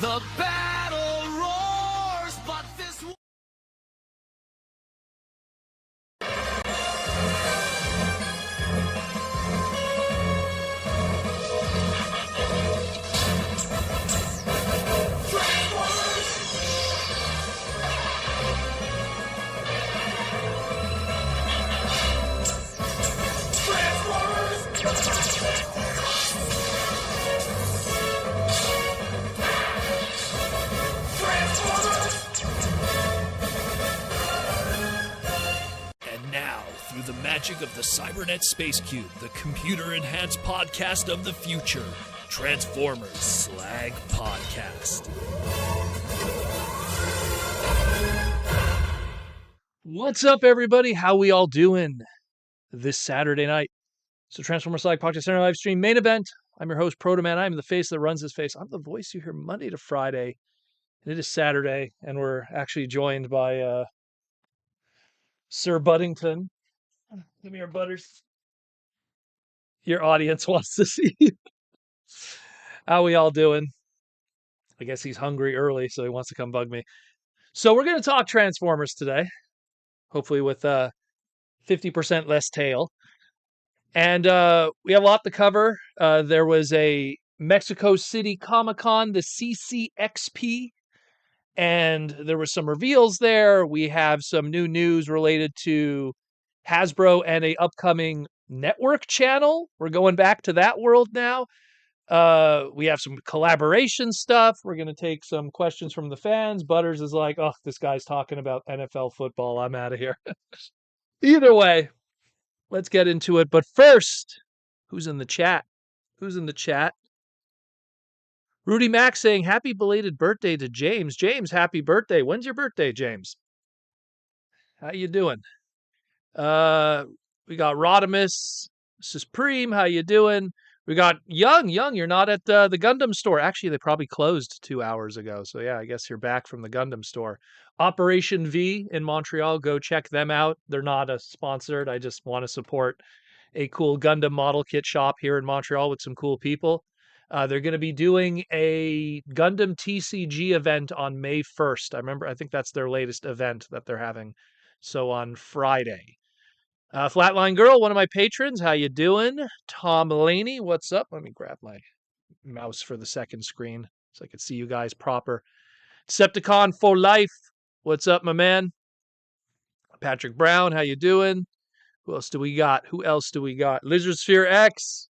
The battle roars, but this... And now, through the magic of the Cybernet Space Cube, the computer-enhanced podcast of the future, Transformers Slag Podcast. What's up, everybody? How we all doing this Saturday night? So Transformers Slag Podcast Center live stream main event. I'm your host, Protoman. I'm the face that runs this face. I'm the voice you hear Monday to Friday. And it is Saturday, and we're actually joined by Sir Buddington. Give me your butters. Your audience wants to see you. How we all doing? I guess he's hungry early, so he wants to come bug me. So we're going to talk Transformers today, hopefully with 50% less tail. And we have a lot to cover. There was a Mexico City Comic-Con, the CCXP, and there were some reveals there. We have some new news related to Hasbro and a upcoming network channel. We're going back to that world now. We have some collaboration stuff. We're going to take some questions from the fans. Butters is like, oh, this guy's talking about NFL football. I'm out of here. Either way, let's get into it. But first, who's in the chat? Who's in the chat? Rudy Mack saying, happy belated birthday to James. James, happy birthday. When's your birthday, James? How you doing? We got Rodimus Supreme. How you doing? We got Young. You're not at the Gundam store. Actually, they probably closed 2 hours ago. So yeah, I guess you're back from the Gundam store. Operation V in Montreal. Go check them out. They're not sponsored. I just want to support a cool Gundam model kit shop here in Montreal with some cool people. They're going to be doing a Gundam TCG event on May 1st. I think that's their latest event that they're having. So on Friday. Flatline Girl, one of my patrons. How you doing? Tom Laney, what's up? Let me grab my mouse for the second screen so I can see you guys proper. Decepticon for life. What's up, my man? Patrick Brown, how you doing? Who else do we got? Lizard Sphere X.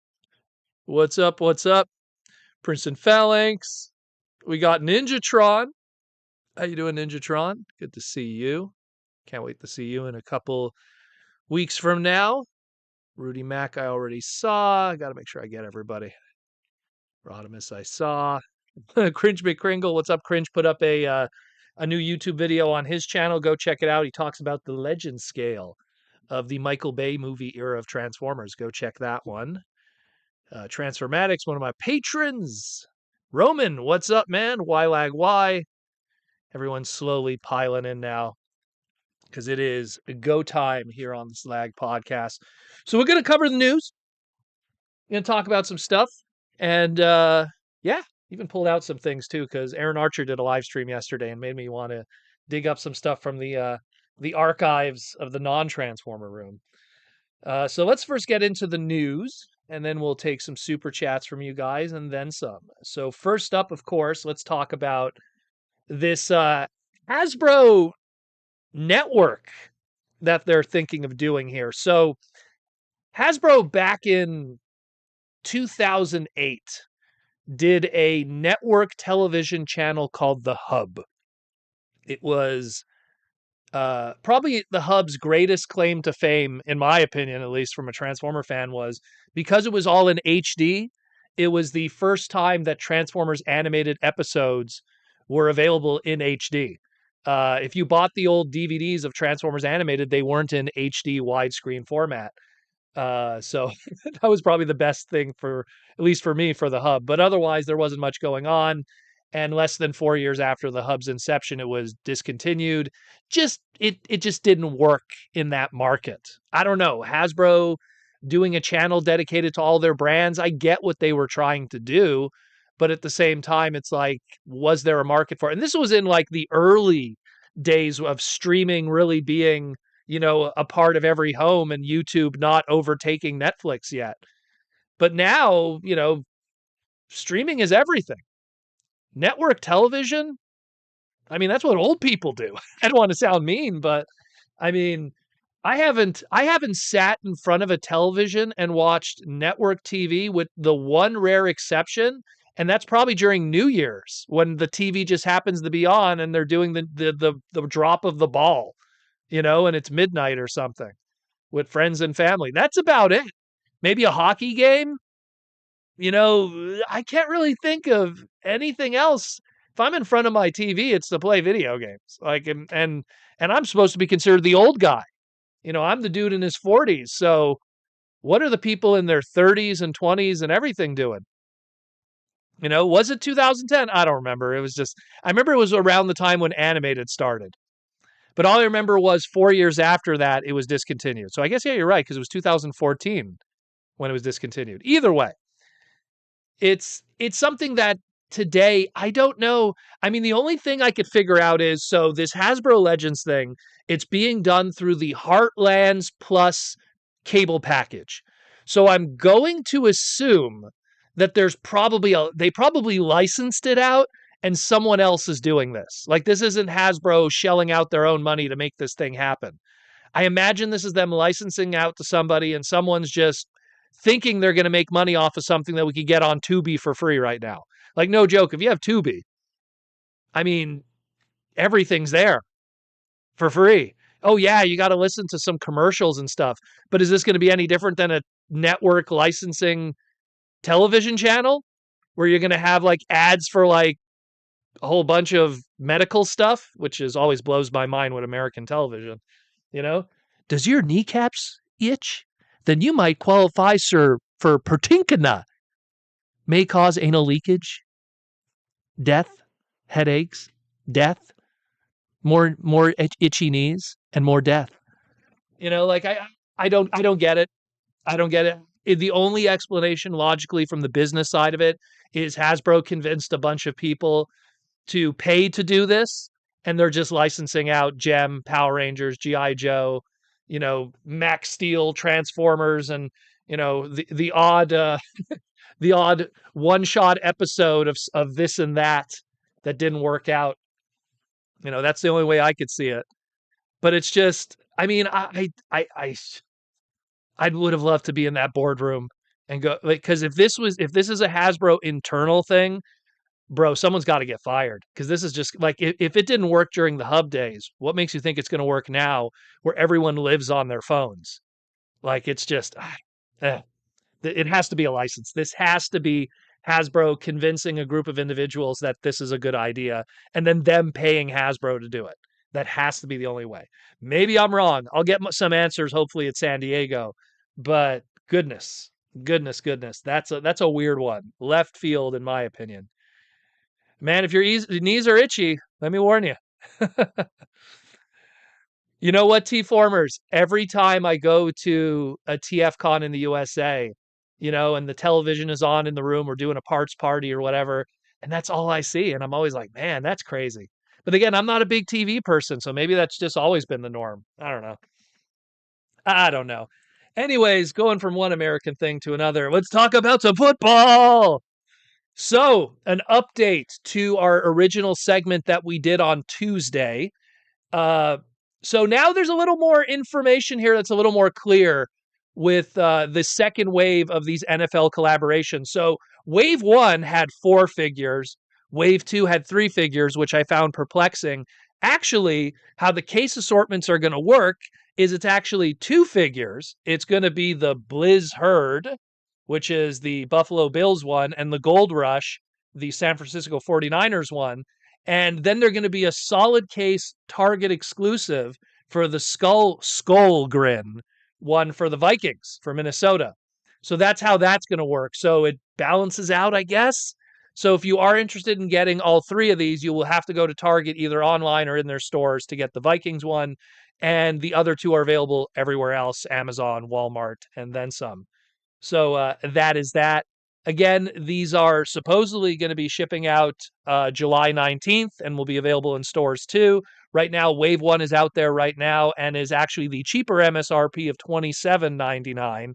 What's up? Princeton Phalanx. We got Ninjatron. How you doing, Ninjatron? Good to see you. Can't wait to see you in a couple weeks from now. Rudy Mack, I already saw. I got to make sure I get everybody. Rodimus, I saw. Cringe McCringle, what's up, Cringe? Put up a new YouTube video on his channel. Go check it out. He talks about the legend scale of the Michael Bay movie era of Transformers. Go check that one. Transformatics, one of my patrons. Roman, what's up, man? Y. Everyone's slowly piling in now because it is go time here on the Slag Podcast. So we're going to cover the news. We're going to talk about some stuff. And even pulled out some things too because Aaron Archer did a live stream yesterday and made me want to dig up some stuff from the archives of the non-Transformer room. So let's first get into the news. And then we'll take some super chats from you guys and then some. So first up, of course, let's talk about this Hasbro network that they're thinking of doing here. So Hasbro back in 2008 did a network television channel called The Hub. It was probably the Hub's greatest claim to fame, in my opinion, at least from a Transformer fan, was because it was all in HD. It was the first time that Transformers animated episodes were available in HD. If you bought the old DVDs of Transformers Animated, they weren't in HD widescreen format. So that was probably the best thing for, at least for me, for the Hub. But otherwise, there wasn't much going on. And less than 4 years after the Hub's inception, it was discontinued. It just didn't work in that market. I don't know. Hasbro doing a channel dedicated to all their brands, I get what they were trying to do, but at the same time, it's like, was there a market for it? And this was in like the early days of streaming really being, a part of every home and YouTube not overtaking Netflix yet. But now, streaming is everything. Network television, I mean, that's what old people do. I don't want to sound mean, but I mean, I haven't sat in front of a television and watched network TV with the one rare exception, and that's probably during New Year's when the TV just happens to be on and they're doing the drop of the ball, and it's midnight or something with friends and family. That's about it. Maybe a hockey game. I can't really think of anything else. If I'm in front of my TV, it's to play video games. Like and I'm supposed to be considered the old guy. I'm the dude in his 40s. So what are the people in their 30s and 20s and everything doing? Was it 2010? I don't remember. I remember it was around the time when animated started. But all I remember was 4 years after that, it was discontinued. So I guess, yeah, you're right, because it was 2014 when it was discontinued. Either way, it's something that today I don't know. I mean, the only thing I could figure out is, so this Hasbro Legends thing, it's being done through the Heartlands Plus cable package. So I'm going to assume that they probably licensed it out and someone else is doing this. Like, this isn't Hasbro shelling out their own money to make this thing happen. I imagine this is them licensing out to somebody and someone's just thinking they're going to make money off of something that we could get on Tubi for free right now. Like, no joke, if you have Tubi, I mean, everything's there for free. Oh, yeah, you got to listen to some commercials and stuff. But is this going to be any different than a network licensing television channel where you're going to have like ads for like a whole bunch of medical stuff, which is always blows my mind with American television, you know? Does your kneecaps itch? Then you might qualify, sir, for Pertinkana. May cause anal leakage, death, headaches, death, more itchy knees, and more death. Like I don't get it. I don't get it. The only explanation logically from the business side of it is Hasbro convinced a bunch of people to pay to do this, and they're just licensing out Gem, Power Rangers, G.I. Joe, Max Steel, Transformers, and the odd the odd one-shot episode of this and that didn't work out. That's the only way I could see it. But it's just, I mean, I would have loved to be in that boardroom and go, like, because if this is a Hasbro internal thing, bro, someone's got to get fired, because this is just like, if it didn't work during the hub days, what makes you think it's going to work now where everyone lives on their phones? Like, it's just, it has to be a license. This has to be Hasbro convincing a group of individuals that this is a good idea and then them paying Hasbro to do it. That has to be the only way. Maybe I'm wrong. I'll get some answers, hopefully, at San Diego. But goodness, that's a weird one. Left field, in my opinion. Man, if your knees are itchy, let me warn you. You know what, T-Formers? Every time I go to a TFCon in the USA, and the television is on in the room, we're doing a parts party or whatever, and that's all I see. And I'm always like, man, that's crazy. But again, I'm not a big TV person, so maybe that's just always been the norm. I don't know. I don't know. Anyways, going from one American thing to another, let's talk about some football. So, an update to our original segment that we did on Tuesday. So now there's a little more information here that's a little more clear with the second wave of these NFL collaborations. So wave 1 had 4 figures. Wave 2 had 3 figures, which I found perplexing. Actually, how the case assortments are going to work is it's actually 2 figures. It's going to be the Blizz Herd, which is the Buffalo Bills one, and the Gold Rush, the San Francisco 49ers one. And then they're going to be a solid case Target exclusive for the Skull Grin one for the Vikings for Minnesota. So that's how that's going to work. So it balances out, I guess. So if you are interested in getting all 3 of these, you will have to go to Target either online or in their stores to get the Vikings one. And the other 2 are available everywhere else, Amazon, Walmart, and then some. So that is that. Again, these are supposedly going to be shipping out July 19th and will be available in stores too. Right now, Wave 1 is out there right now and is actually the cheaper MSRP of $27.99.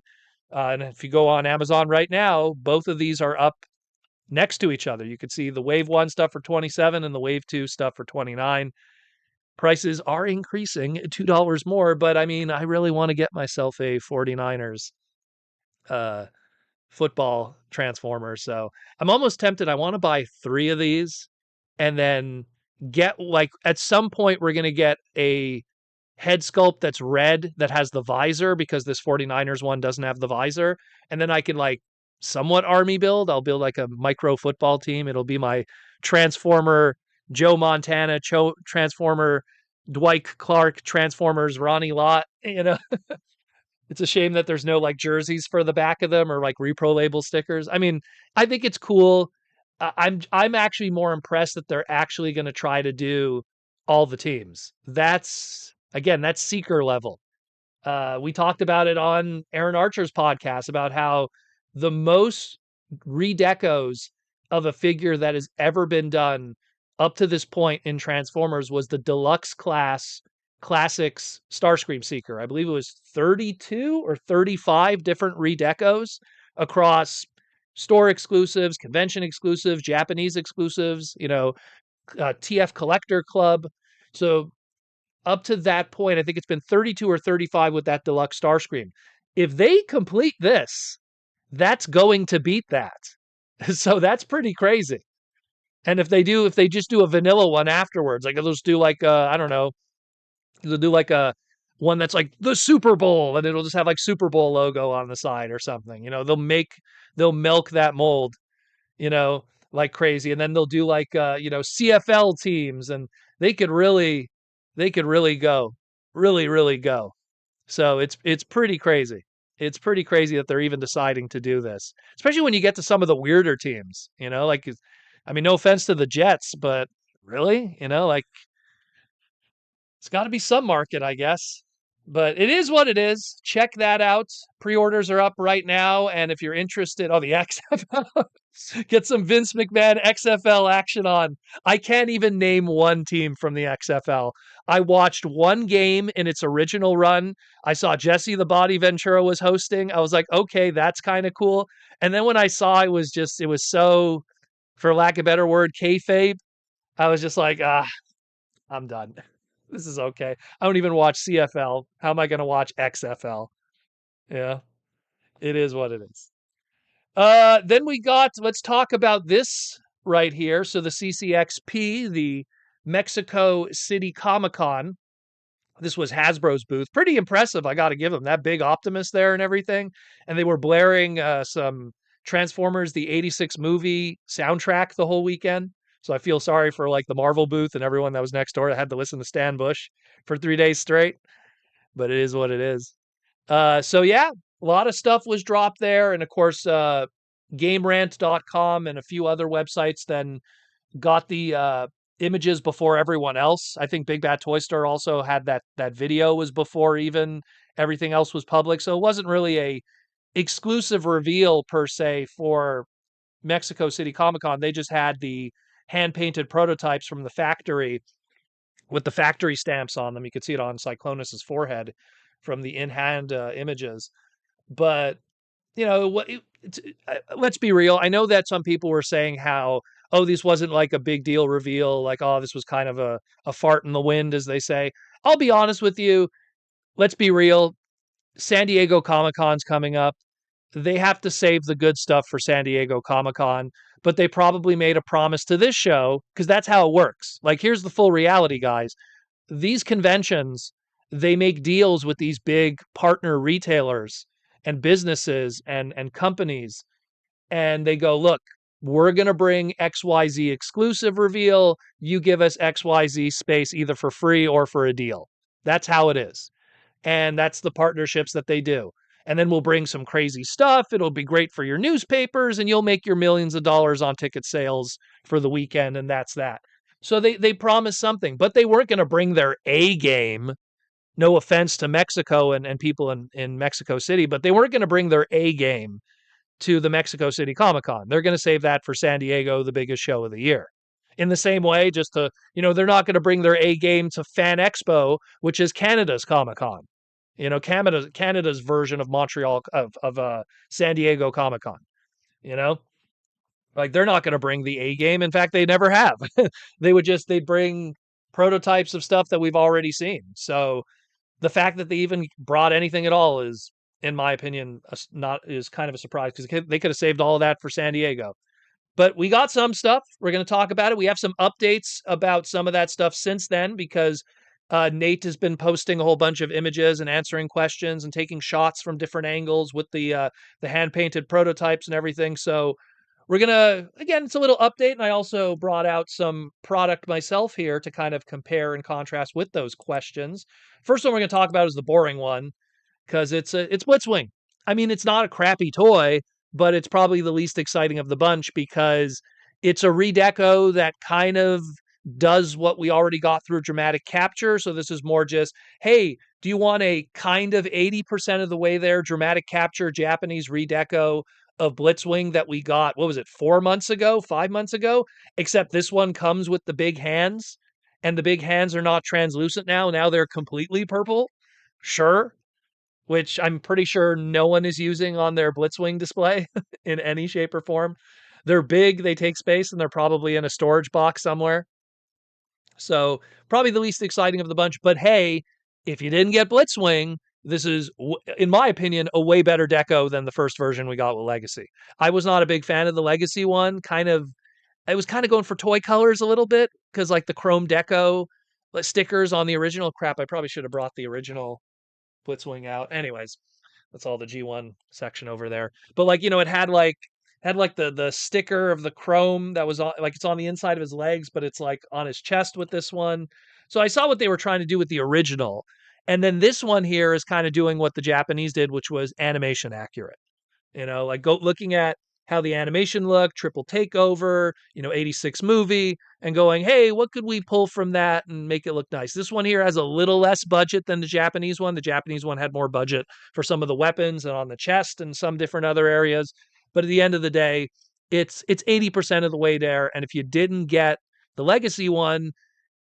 And if you go on Amazon right now, both of these are up next to each other. You can see the Wave 1 stuff for 27 and the Wave 2 stuff for 29. Prices are increasing $2 more, but I mean, I really want to get myself a 49ers uh football transformer. So I'm almost tempted. I want to buy 3 of these and then get like at some point we're going to get a head sculpt that's red that has the visor because this 49ers one doesn't have the visor. And then I can like somewhat army build. I'll build like a micro football team. It'll be my Transformer Joe Montana, Transformer Dwight Clark, Transformers Ronnie Lott, It's a shame that there's no like jerseys for the back of them or like repro label stickers. I mean, I think it's cool. I'm actually more impressed that they're actually going to try to do all the teams. That's seeker level. We talked about it on Aaron Archer's podcast about how the most redecos of a figure that has ever been done up to this point in Transformers was the deluxe class classics Starscream Seeker. I believe it was 32 or 35 different redecos across store exclusives, convention exclusives, Japanese exclusives, TF Collector Club. So up to that point, I think it's been 32 or 35 with that deluxe Starscream. If they complete this, that's going to beat that. So that's pretty crazy. And if they just do a vanilla one afterwards, like they'll just do like I don't know, they'll do like a one that's like the Super Bowl, and it'll just have like Super Bowl logo on the side or something. They'll milk that mold, like crazy, and then they'll do like CFL teams, and they could really, go, really go. So it's pretty crazy. It's pretty crazy that they're even deciding to do this, especially when you get to some of the weirder teams. Like, I mean, no offense to the Jets, but really, like it's got to be some market, I guess. But it is what it is. Check that out. Pre-orders are up right now, and if you're interested, the XFL, get some Vince McMahon XFL action on. I can't even name one team from the XFL. I watched one game in its original run. I saw Jesse the Body Ventura was hosting. I was like, okay, that's kind of cool. And then when I saw it was so, for lack of a better word, kayfabe, I was just like, I'm done. This is okay. I don't even watch CFL. How am I going to watch XFL? Yeah, it is what it is. Then let's talk about this right here. So the CCXP, the Mexico City Comic Con. This was Hasbro's booth. Pretty impressive, I got to give them. That big Optimus there and everything. And they were blaring some Transformers, the 86 movie soundtrack the whole weekend. So I feel sorry for like the Marvel booth and everyone that was next door that had to listen to Stan Bush for 3 days straight. But it is what it is. So yeah, a lot of stuff was dropped there. And of course, GameRant.com and a few other websites then got the images before everyone else. I think Big Bad Toy Store also had that video was before even everything else was public. So it wasn't really a exclusive reveal per se for Mexico City Comic Con. They just had the hand painted prototypes from the factory with the factory stamps on them. You could see it on Cyclonus's forehead from the in hand images. But let's be real. I know that some people were saying how, this wasn't like a big deal reveal. Like, this was kind of a fart in the wind, as they say. I'll be honest with you. Let's be real. San Diego Comic-Con's coming up. They have to save the good stuff for San Diego Comic-Con, but they probably made a promise to this show because that's how it works. Like, here's the full reality, guys. These conventions, they make deals with these big partner retailers and businesses and companies, and they go, look, we're going to bring XYZ exclusive reveal. You give us XYZ space either for free or for a deal. That's how it is. And that's the partnerships that they do. And then we'll bring some crazy stuff. It'll be great for your newspapers, and you'll make your millions of dollars on ticket sales for the weekend, and that's that. So they promised something, but they weren't going to bring their A game. No offense to Mexico and people in Mexico City, but they weren't going to bring their A game to the Mexico City Comic-Con. They're going to save that for San Diego, the biggest show of the year. In the same way, just to, they're not going to bring their A game to Fan Expo, which is Canada's Comic-Con. Canada's version of Montreal of San Diego Comic-Con. You know, like they're not going to bring the A game. In fact, they never have. They'd bring prototypes of stuff that we've already seen. So the fact that they even brought anything at all is, in my opinion, is kind of a surprise, because they could have saved all of that for San Diego. But we got some stuff. We're going to talk about it. We have some updates about some of that stuff since then, because Nate has been posting a whole bunch of images and answering questions and taking shots from different angles with the hand painted prototypes and everything. So we're gonna, again, it's a little update, and I also brought out some product myself here to kind of compare and contrast with those questions. First one we're gonna talk about is the boring one, because it's Blitzwing. I mean, it's not a crappy toy, but it's probably the least exciting of the bunch, because it's a redeco that kind of does what we already got through dramatic capture. So this is more just, hey, do you want a kind of 80% of the way there dramatic capture Japanese redeco of Blitzwing that we got, what was it, 4 months ago, 5 months ago? Except this one comes with the big hands, and the big hands are not translucent now. Now they're completely purple. Sure. Which I'm pretty sure no one is using on their Blitzwing display in any shape or form. They're big, they take space, and they're probably in a storage box somewhere. So probably the least exciting of the bunch. But hey, if you didn't get Blitzwing, this is, in my opinion, a way better deco than the first version we got with Legacy. I was not a big fan of the Legacy one. I was kind of going for toy colors a little bit, because like the chrome deco stickers on the original, crap, I probably should have brought the original Blitzwing out. Anyways, that's all the G1 section over there. But like, it had the sticker of the chrome that was on, like, it's on the inside of his legs, but it's like on his chest with this one. So I saw what they were trying to do with the original. And then this one here is kind of doing what the Japanese did, which was animation accurate. Like looking at how the animation looked, triple takeover, 86 movie, and going, hey, what could we pull from that and make it look nice? This one here has a little less budget than the Japanese one. The Japanese one had more budget for some of the weapons and on the chest and some different other areas. But at the end of the day, it's 80% of the way there. And if you didn't get the Legacy one,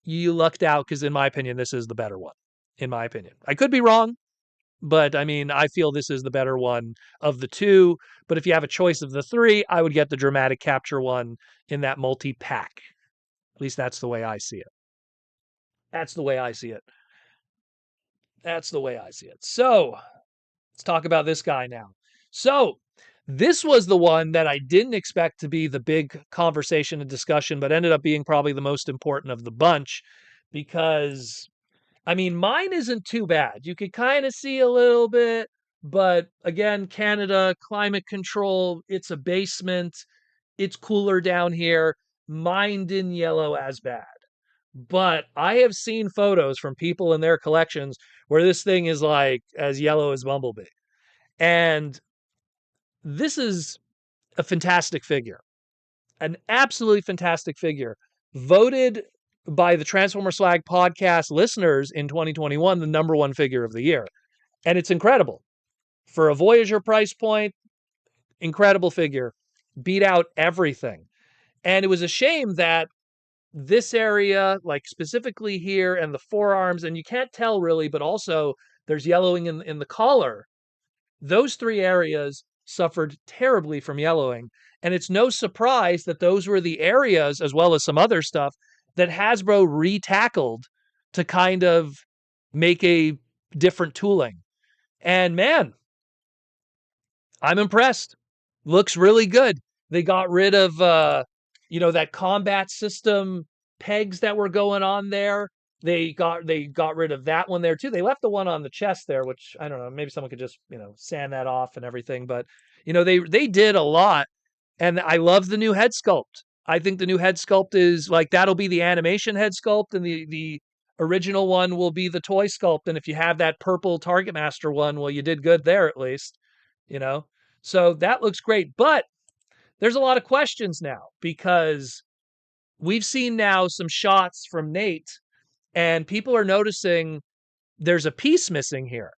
you lucked out, because in my opinion, this is the better one. In my opinion, I could be wrong, but I mean, I feel this is the better one of the two. But if you have a choice of the three, I would get the dramatic capture one in that multi-pack. At least that's the way I see it. That's the way I see it. That's the way I see it. So let's talk about this guy now. So this was the one that I didn't expect to be the big conversation and discussion, but ended up being probably the most important of the bunch, because I mean, mine isn't too bad. You could kind of see a little bit, but again, Canada, climate control, it's a basement, it's cooler down here. Mine didn't yellow as bad. But I have seen photos from people in their collections where this thing is like as yellow as Bumblebee. And this is a fantastic figure, an absolutely fantastic figure, voted by the Transformer Slag podcast listeners in 2021 the number one figure of the year. And it's incredible. For a Voyager price point, incredible figure. Beat out everything. And it was a shame that this area, like specifically here and the forearms, and you can't tell really, but also there's yellowing in the collar. Those three areas suffered terribly from yellowing. And it's no surprise that those were the areas, as well as some other stuff, that Hasbro retackled to kind of make a different tooling. And man, I'm impressed. Looks really good. They got rid of, that combat system pegs that were going on there. They got rid of that one there too. They left the one on the chest there, which I don't know, maybe someone could just, sand that off and everything. But, they did a lot. And I love the new head sculpt. I think the new head sculpt is like, that'll be the animation head sculpt, and the original one will be the toy sculpt. And if you have that purple Target Master one, well, you did good there at least, So that looks great. But there's a lot of questions now, because we've seen now some shots from Nate, and people are noticing there's a piece missing here.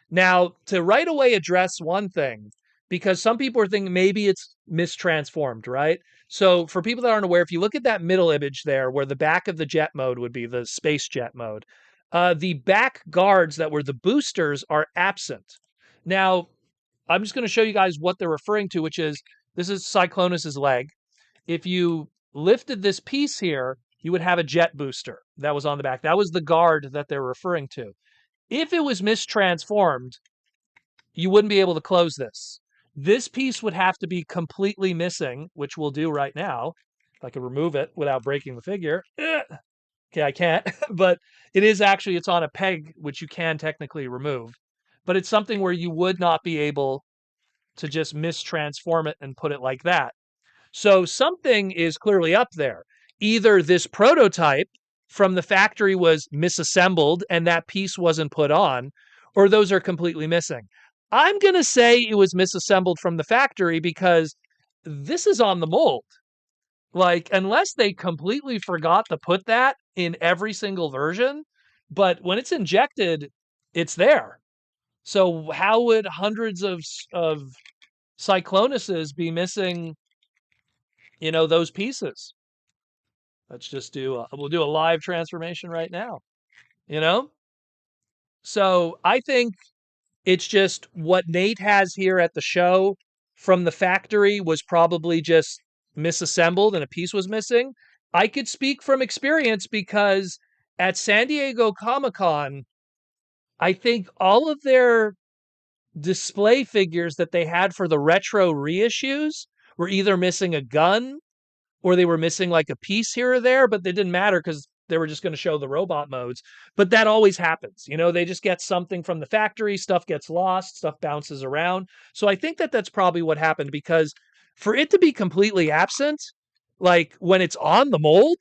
Now, to right away address one thing, because some people are thinking maybe it's mistransformed, right? So for people that aren't aware, if you look at that middle image there, where the back of the jet mode would be the space jet mode, the back guards that were the boosters are absent. Now, I'm just going to show you guys what they're referring to, which is this is Cyclonus's leg. If you lifted this piece here, you would have a jet booster that was on the back. That was the guard that they're referring to. If it was mistransformed, you wouldn't be able to close this. This piece would have to be completely missing, which we'll do right now. If I could remove it without breaking the figure. Okay, I can't, but it is actually, it's on a peg, which you can technically remove. But it's something where you would not be able to just mistransform it and put it like that. So something is clearly up there. Either this prototype from the factory was misassembled and that piece wasn't put on, or those are completely missing. I'm going to say it was misassembled from the factory because this is on the mold. Like, unless they completely forgot to put that in every single version, but when it's injected, it's there. So how would hundreds of Cyclonuses be missing, those pieces? Let's just we'll do a live transformation right now, you know? So I think it's just what Nate has here at the show from the factory was probably just misassembled and a piece was missing. I could speak from experience because at San Diego Comic-Con, I think all of their display figures that they had for the retro reissues were either missing a gun or they were missing like a piece here or there, but they didn't matter because they were just going to show the robot modes. But that always happens. They just get something from the factory, stuff gets lost, stuff bounces around. So I think that that's probably what happened, because for it to be completely absent, like when it's on the mold,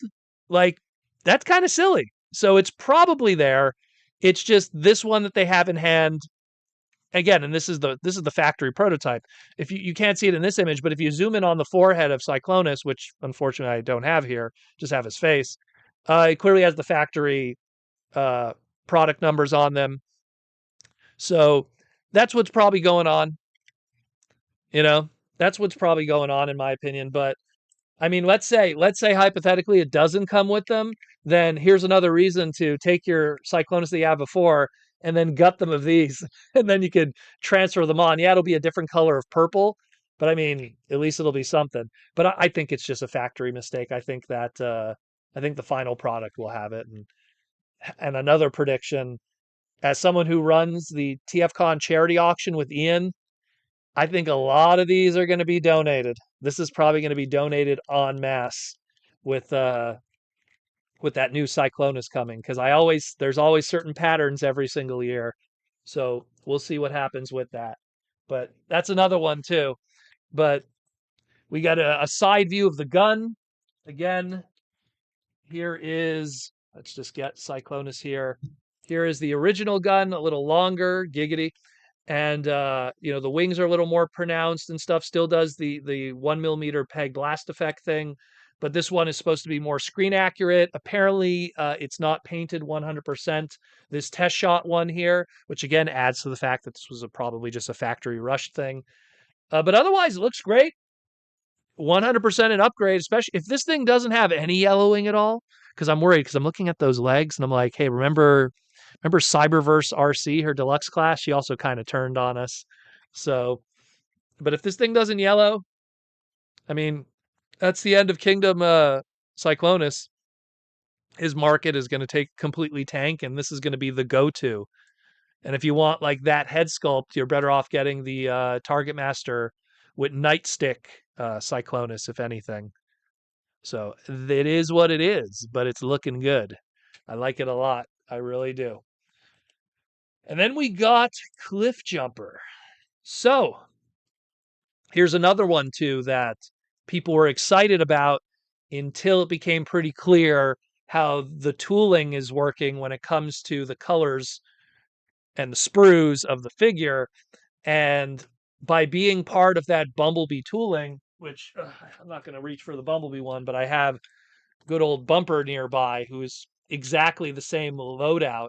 like that's kind of silly. So it's probably there. It's just this one that they have in hand again, and this is the factory prototype. If you can't see it in this image, but if you zoom in on the forehead of Cyclonus, which unfortunately I don't have here, just have his face, it clearly has the factory uh, product numbers on them. So that's what's probably going on. That's what's probably going on in my opinion. But I mean, let's say hypothetically it doesn't come with them, then here's another reason to take your Cyclonus that you have before and then gut them of these, and then you could transfer them on. Yeah, it'll be a different color of purple, but I mean, at least it'll be something. But I think it's just a factory mistake. I think the final product will have it. And another prediction, as someone who runs the TFCon charity auction with Ian, I think a lot of these are going to be donated. This is probably going to be donated en masse with that new Cyclonus coming, because there's always certain patterns every single year. So we'll see what happens with that. But that's another one too. But we got a side view of the gun. Again, let's just get Cyclonus here. Here is the original gun, a little longer, giggity. And the wings are a little more pronounced and stuff. Still does the 1mm peg blast effect thing, but this one is supposed to be more screen accurate. Apparently, it's not painted 100%. This test shot one here, which again adds to the fact that this was probably just a factory rushed thing. But otherwise, it looks great. 100% an upgrade, especially if this thing doesn't have any yellowing at all. Because I'm worried, because I'm looking at those legs and I'm like, hey, remember Cyberverse RC, her deluxe class? She also kind of turned on us. So, but if this thing doesn't yellow, I mean, that's the end of Kingdom Cyclonus. His market is going to take completely tank, and this is going to be the go-to. And if you want like that head sculpt, you're better off getting the Target Master with Nightstick Cyclonus, if anything. So it is what it is, but it's looking good. I like it a lot. I really do. And then we got Cliff Jumper. So here's another one too that people were excited about until it became pretty clear how the tooling is working when it comes to the colors and the sprues of the figure. And by being part of that Bumblebee tooling, which I'm not going to reach for the Bumblebee one, but I have good old Bumper nearby who is exactly the same loadout,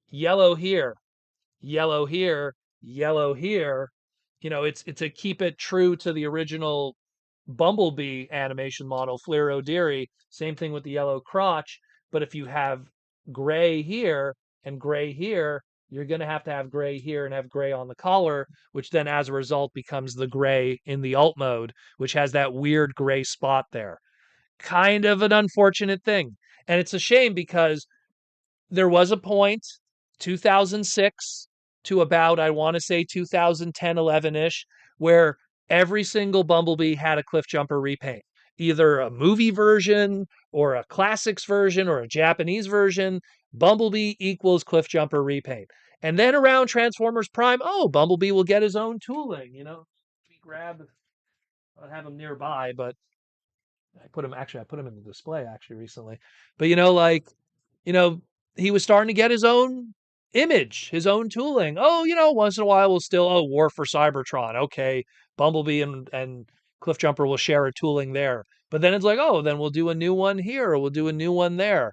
yellow here, yellow here, yellow here. it's to keep it true to the original Bumblebee animation model, Fleer O'Deary. Same thing with the yellow crotch. But if you have gray here and gray here, you're going to have gray here and have gray on the collar, which then as a result becomes the gray in the alt mode, which has that weird gray spot there. Kind of an unfortunate thing. And it's a shame because there was a point, 2006 to about, I want to say 2010, 11 ish, where every single Bumblebee had a Cliff Jumper repaint, either a movie version or a classics version or a Japanese version. Bumblebee equals Cliff Jumper repaint. And then around Transformers Prime, oh, Bumblebee will get his own tooling. Let me grab, I have him nearby, but I put him in the display actually recently. But you know, he was starting to get his own image, his own tooling. Oh, once in a while we'll still, War for Cybertron. Okay, Bumblebee and Cliffjumper will share a tooling there. But then it's like, oh, then we'll do a new one here, or we'll do a new one there.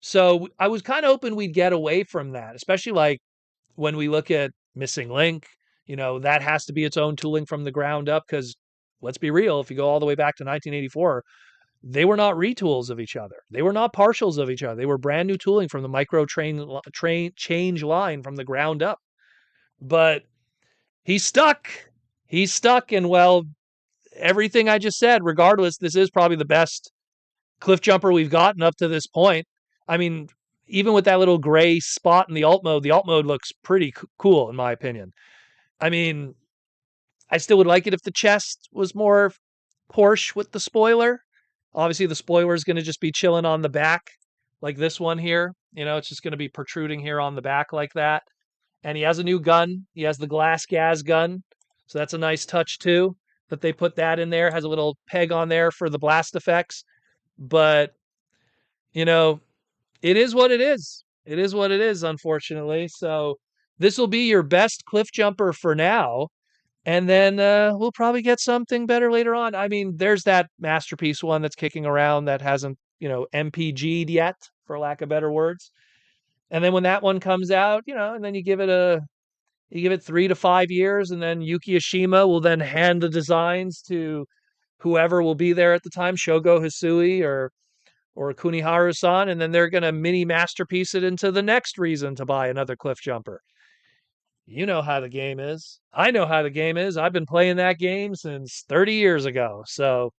So I was kind of hoping we'd get away from that, especially like when we look at Missing Link, that has to be its own tooling from the ground up because let's be real, if you go all the way back to 1984, they were not retools of each other. They were not partials of each other. They were brand new tooling from the micro train change line from the ground up. But he's stuck. He's stuck. And well, everything I just said, regardless, this is probably the best Cliff Jumper we've gotten up to this point. I mean, even with that little gray spot in the alt mode looks pretty cool in my opinion. I mean, I still would like it if the chest was more Porsche with the spoiler. Obviously, the spoiler is going to just be chilling on the back, like this one here. It's just going to be protruding here on the back like that. And he has a new gun. He has the glass gas gun. So that's a nice touch too, that they put that in there. Has a little peg on there for the blast effects. But, it is what it is. It is what it is, unfortunately. So this will be your best Cliff Jumper for now. And then we'll probably get something better later on. I mean, there's that masterpiece one that's kicking around that hasn't, MPG'd yet, for lack of better words. And then when that one comes out, and then you give it 3 to 5 years, and then Yuki Ashima will then hand the designs to whoever will be there at the time, Shogo Hisui or Kuniharu-san, and then they're going to mini masterpiece it into the next reason to buy another Cliff Jumper. You know how the game is. I know how the game is. I've been playing that game since 30 years ago. So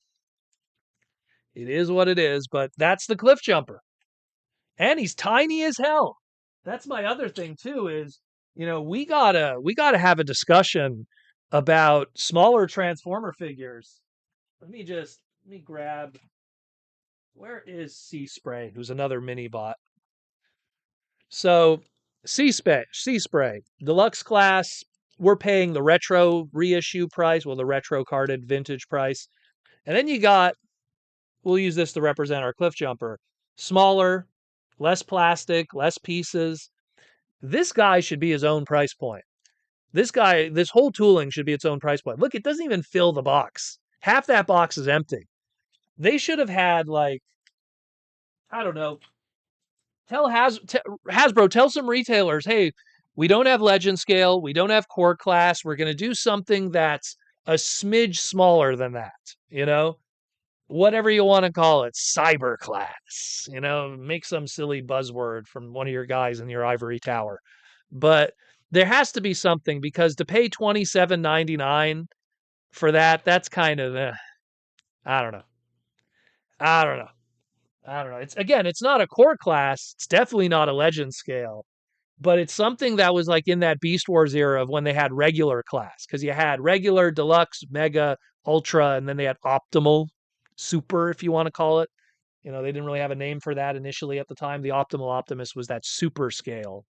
it is what it is, but that's the Cliff Jumper. And he's tiny as hell. That's my other thing too is, we gotta have a discussion about smaller Transformer figures. Let me grab, where is Sea Spray, who's another mini bot? So Sea Spray, deluxe class, we're paying the retro reissue price, well, the retro carded vintage price. And then we'll use this to represent our Cliff Jumper. Smaller, less plastic, less pieces. This guy should be his own price point. This whole tooling should be its own price point. Look, it doesn't even fill the box. Half that box is empty. They should have had, like, I don't know, Hasbro, tell some retailers, hey, we don't have Legend Scale, we don't have Core Class, we're going to do something that's a smidge smaller than that, whatever you want to call it, Cyber Class, make some silly buzzword from one of your guys in your ivory tower. But there has to be something, because to pay $27.99 for that's kind of, I don't know. It's not a Core Class. It's definitely not a Legend Scale, but it's something that was like in that Beast Wars era of when they had regular class, because you had regular, deluxe, mega, ultra, and then they had optimal, super, if you want to call it. They didn't really have a name for that initially at the time. The Optimal Optimus was that super scale,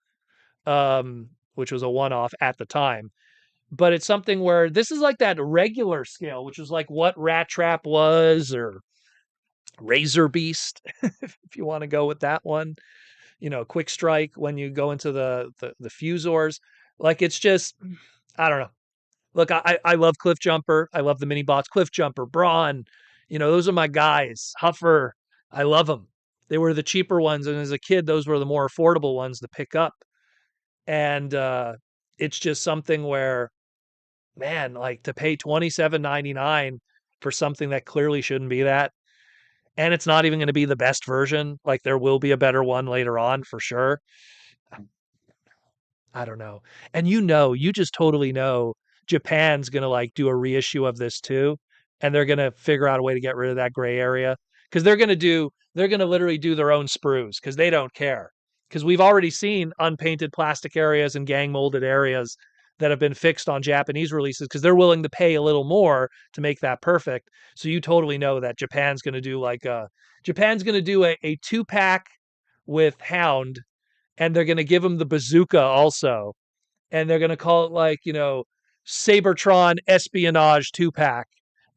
which was a one-off at the time. But it's something where this is like that regular scale, which was like what Rat Trap was, or Razor Beast, if you want to go with that one. Quick Strike when you go into the Fusors. Like, it's just, I don't know. Look, I love Cliff Jumper. I love the mini bots. Cliff Jumper, Brawn, those are my guys. Huffer, I love them. They were the cheaper ones, and as a kid, those were the more affordable ones to pick up. And it's just something where man, like to pay $27.99 for something that clearly shouldn't be that, and it's not even going to be the best version. Like there will be a better one later on for sure. I don't know. And you just totally know Japan's gonna like do a reissue of this too, and they're gonna figure out a way to get rid of that gray area because they're gonna literally do their own sprues because they don't care. Because we've already seen unpainted plastic areas and gang molded areas that have been fixed on Japanese releases because they're willing to pay a little more to make that perfect. So you totally know that Japan's gonna do a 2-pack with Hound, and they're going to give him the bazooka also, and they're going to call it like Sabertron Espionage 2-pack,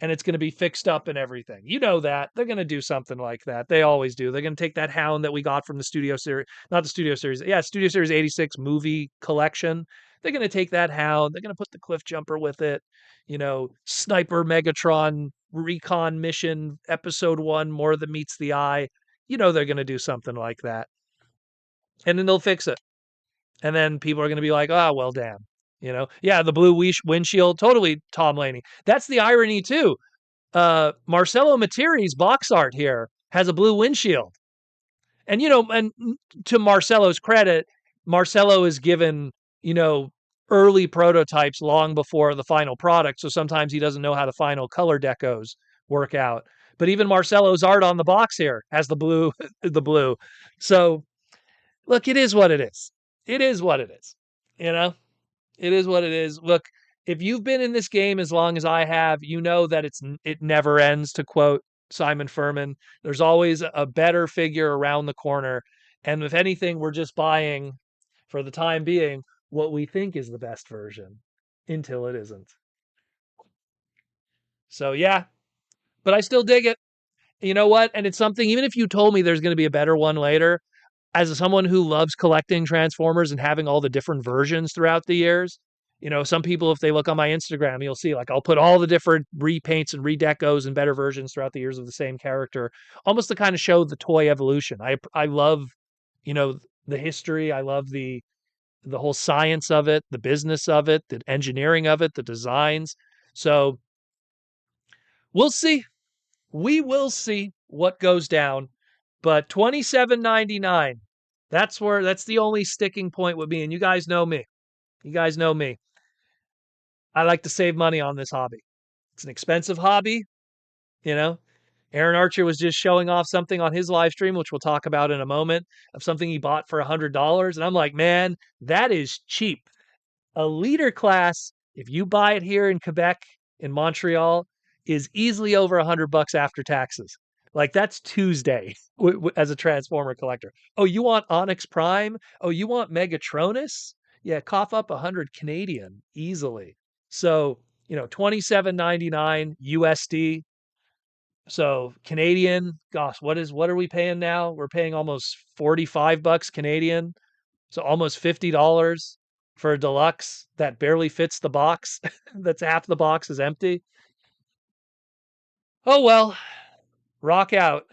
and it's going to be fixed up and everything. You know that they're going to do something like that. They always do. They're going to take that Hound that we got from the Studio Series, not the Studio Series, yeah, Studio Series 86 movie collection. They're going to take that Hound. They're going to put the Cliff Jumper with it. Sniper Megatron Recon Mission Episode 1, More Than Meets the Eye. They're going to do something like that, and then they'll fix it. And then people are going to be like, oh, well, damn. Yeah, the blue windshield, totally Tom Laney. That's the irony, too. Marcello Mattieri's box art here has a blue windshield. And to Marcello's credit, Marcello is given, early prototypes long before the final product. So sometimes he doesn't know how the final color decos work out. But even Marcello's art on the box here has the blue, the blue. So look, it is what it is. It is what it is. You know, it is what it is. Look, if you've been in this game as long as I have, you know that it never ends, to quote Simon Furman. There's always a better figure around the corner. And if anything, we're just buying, for the time being, what we think is the best version until it isn't. So, yeah, but I still dig it. You know what? And it's something, even if you told me there's going to be a better one later, as someone who loves collecting Transformers and having all the different versions throughout the years, some people, if they look on my Instagram, you'll see like I'll put all the different repaints and redecos and better versions throughout the years of the same character, almost to kind of show the toy evolution. I love, the history. I love the whole science of it, the business of it, the engineering of it, the designs. So we'll see. We will see what goes down. But $27.99. That's the only sticking point with me. And you guys know me. You guys know me. I like to save money on this hobby. It's an expensive hobby, you know. Aaron Archer was just showing off something on his live stream, which we'll talk about in a moment, of something he bought for $100. And I'm like, man, that is cheap. A leader class, if you buy it here in Quebec, in Montreal, is easily over $100 after taxes. Like that's Tuesday as a Transformer collector. Oh, you want Onyx Prime? Oh, you want Megatronus? Yeah, cough up 100 Canadian easily. So, 27.99 USD. So Canadian, gosh, what are we paying now? We're paying almost $45 Canadian. So almost $50 for a deluxe that barely fits the box. That's half the box is empty. Oh well, rock out.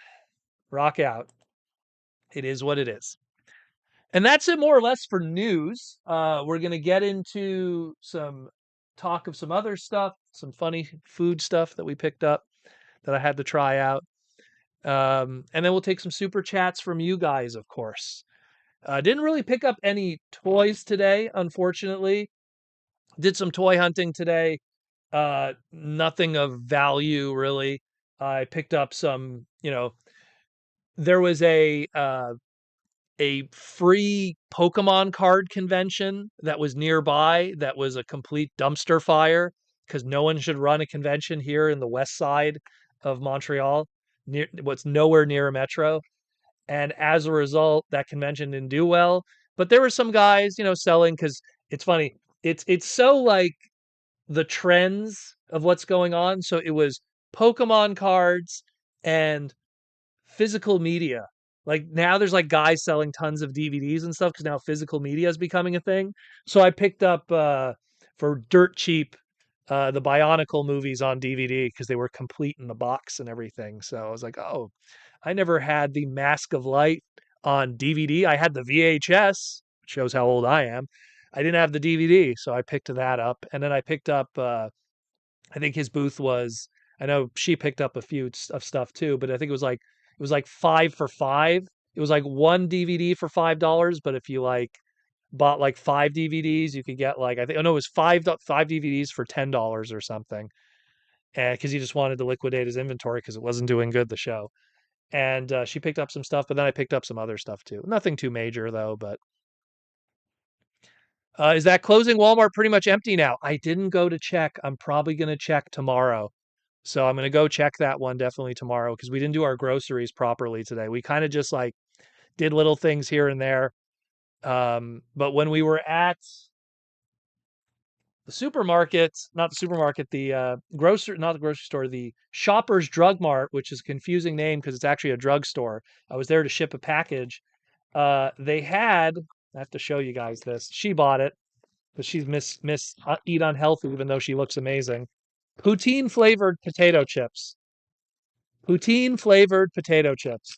Rock out. It is what it is. And that's it more or less for news. We're going to get into some talk of some other stuff, some funny food stuff that we picked up that I had to try out. And then we'll take some super chats from you guys, of course. Didn't really pick up any toys today, unfortunately. Did some toy hunting today. Nothing of value, really. I picked up some, there was a free Pokemon card convention that was nearby that was a complete dumpster fire because no one should run a convention here in the west side of Montreal, near what's nowhere near a metro. And as a result, that convention didn't do well. But there were some guys, selling because it's funny. It's so like the trends of what's going on. So it was Pokemon cards and physical media. Like now there's like guys selling tons of DVDs and stuff because now physical media is becoming a thing. So I picked up for dirt cheap the Bionicle movies on DVD because they were complete in the box and everything. So I was like, oh, I never had the Mask of Light on DVD. I had the VHS, which shows how old I am. I didn't have the DVD, so I picked that up. And then I picked up, I think his booth was, I know she picked up a few of stuff too, but I think it was like 5 for $5. It was like one DVD for $5, but if you like bought like 5 DVDs, you could get like, I think, oh no, it was five DVDs for $10 or something. And because he just wanted to liquidate his inventory because it wasn't doing good, the show. And she picked up some stuff, but then I picked up some other stuff too. Nothing too major though, but is that closing Walmart pretty much empty now? I didn't go to check. I'm probably going to check tomorrow. So I'm going to go check that one definitely tomorrow because we didn't do our groceries properly today. We kind of just like did little things here and there. But when we were at the supermarket, not the supermarket, the not the grocery store, the Shoppers Drug Mart, which is a confusing name because it's actually a drugstore. I was there to ship a package. They had, I have to show you guys this. She bought it, but she's miss eat unhealthy even though she looks amazing. Poutine flavored potato chips. Poutine flavored potato chips.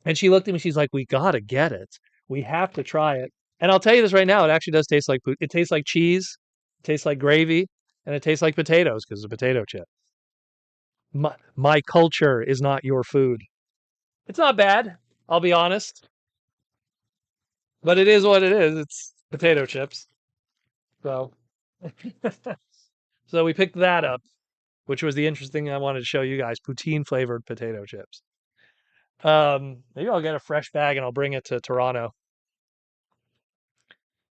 And she looked at me, she's like, "We gotta get it. We have to try it." And I'll tell you this right now, it actually does taste like it tastes like cheese, it tastes like gravy, and it tastes like potatoes because it's a potato chip. My culture is not your food. It's not bad, I'll be honest, but it is what it is. It's potato chips. So so we picked that up, which was the interesting thing I wanted to show you guys, poutine flavored potato chips. Maybe I'll get a fresh bag and I'll bring it to Toronto.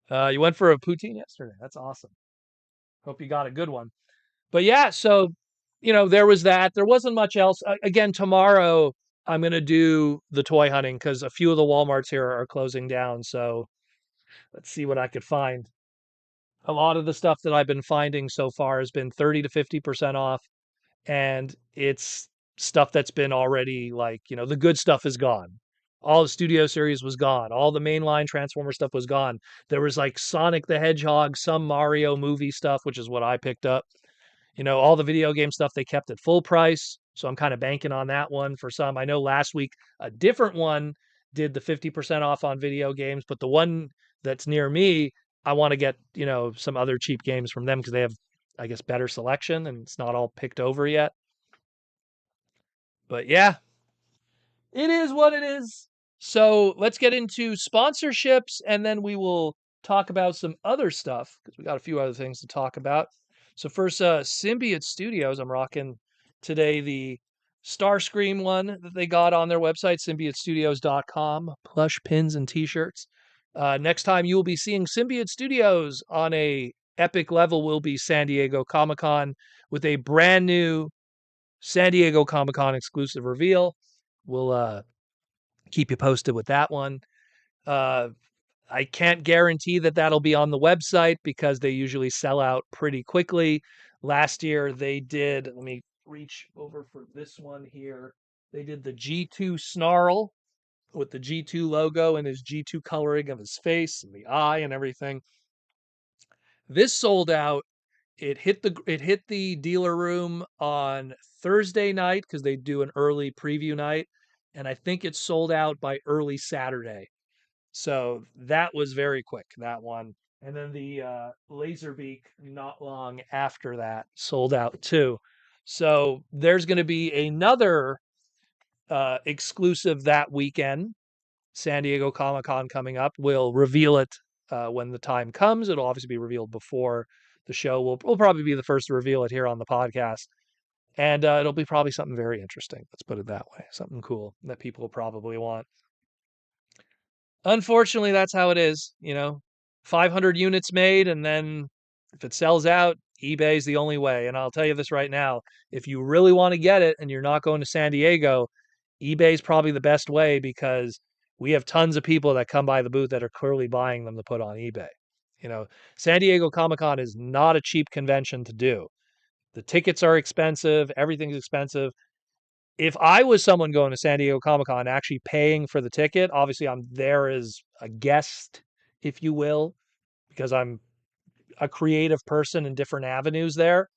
You went for a poutine yesterday. That's awesome. Hope you got a good one. But yeah, so there was that. There wasn't much else. Again, tomorrow I'm gonna do the toy hunting because a few of the WalMarts here are closing down. So let's see what I could find. A lot of the stuff that I've been finding so far has been 30 to 50% off, and it's stuff that's been already like, the good stuff is gone. All the Studio Series was gone. All the mainline Transformer stuff was gone. There was like Sonic the Hedgehog, some Mario movie stuff, which is what I picked up. All the video game stuff they kept at full price. So I'm kind of banking on that one for some. I know last week a different one did the 50% off on video games, but the one that's near me, I want to get, some other cheap games from them because they have, I guess, better selection and it's not all picked over yet. But yeah, it is what it is. So let's get into sponsorships and then we will talk about some other stuff because we got a few other things to talk about. So first, Symbiote Studios, I'm rocking today the Starscream one that they got on their website, symbiotestudios.com, plush pins and t-shirts. Next time you will be seeing Symbiote Studios on a epic level will be San Diego Comic-Con with a brand new San Diego Comic-Con exclusive reveal. We'll keep you posted with that one. Uh, I can't guarantee that that'll be on the website because they usually sell out pretty quickly. Last year they did, let me reach over for this one here. They did the G2 Snarl with the G2 logo and his G2 coloring of his face and the eye and everything. This sold out. It hit the dealer room on Thursday night because they do an early preview night, and I think it sold out by early Saturday. So that was very quick, that one. And then the Laserbeak, not long after that, sold out too. So there's going to be another exclusive that weekend. San Diego Comic Con coming up. We'll reveal it when the time comes. It'll obviously be revealed before the show. We'll probably be the first to reveal it here on the podcast. And it'll be probably something very interesting. Let's put it that way. Something cool that people will probably want. Unfortunately, that's how it is. 500 units made, and then if it sells out, eBay is the only way. And I'll tell you this right now, if you really want to get it and you're not going to San Diego, eBay is probably the best way because we have tons of people that come by the booth that are clearly buying them to put on eBay. San Diego Comic-Con is not a cheap convention to do. The tickets are expensive, everything's expensive. If I was someone going to San Diego Comic-Con actually paying for the ticket, obviously I'm there as a guest, if you will, because I'm a creative person in different avenues there.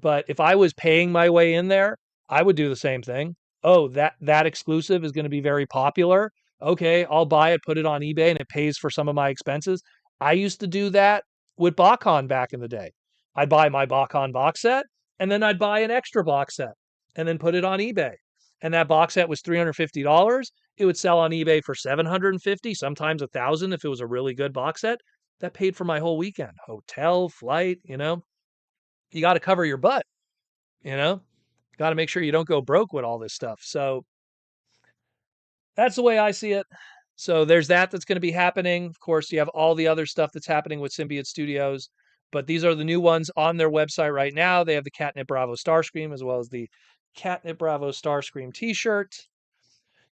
But if I was paying my way in there, I would do the same thing. Oh, that exclusive is going to be very popular. Okay, I'll buy it, put it on eBay, and it pays for some of my expenses. I used to do that with Bakon back in the day. I'd buy my Bakon box set, and then I'd buy an extra box set, and then put it on eBay. And that box set was $350. It would sell on eBay for $750, sometimes $1,000 if it was a really good box set. That paid for my whole weekend. Hotel, flight, You got to cover your butt, you know? Got to make sure you don't go broke with all this stuff. So that's the way I see it. So there's that's going to be happening. Of course, you have all the other stuff that's happening with Symbiote Studios, but these are the new ones on their website right now. They have the Catnip Bravo Starscream as well as the Catnip Bravo Starscream t-shirt.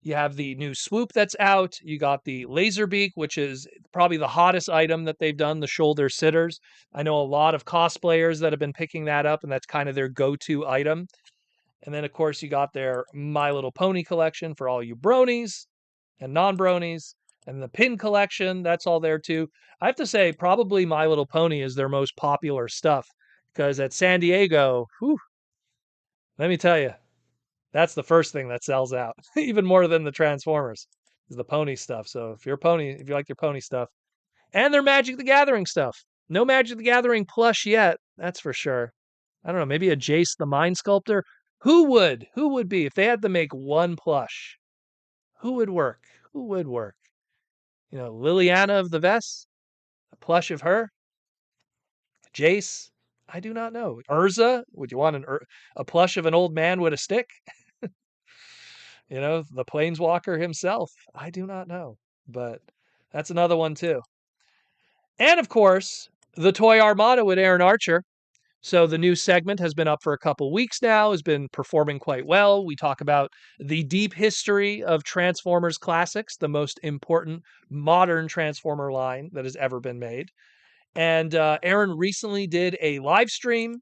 You have the new swoop that's out. You got the Laserbeak, which is probably the hottest item that they've done, the shoulder sitters. I know a lot of cosplayers that have been picking that up, and that's kind of their go-to item. And then, of course, you got their My Little Pony collection for all you bronies and non-bronies. And the pin collection, that's all there too. I have to say, probably My Little Pony is their most popular stuff. Because at San Diego, whew, let me tell you, that's the first thing that sells out. Even more than the Transformers is the pony stuff. So if you like your pony stuff. And their Magic the Gathering stuff. No Magic the Gathering plush yet, that's for sure. I don't know, maybe a Jace the Mind Sculptor. Who would be if they had to make one plush? Who would work? Who would work? Liliana of the Vest, a plush of her. Jace, I do not know. Urza, would you want a plush of an old man with a stick? The Planeswalker himself. I do not know, but that's another one too. And of course, the Toy Armada with Aaron Archer. So the new segment has been up for a couple weeks now, has been performing quite well. We talk about the deep history of Transformers classics, the most important modern Transformer line that has ever been made. And Aaron recently did a live stream.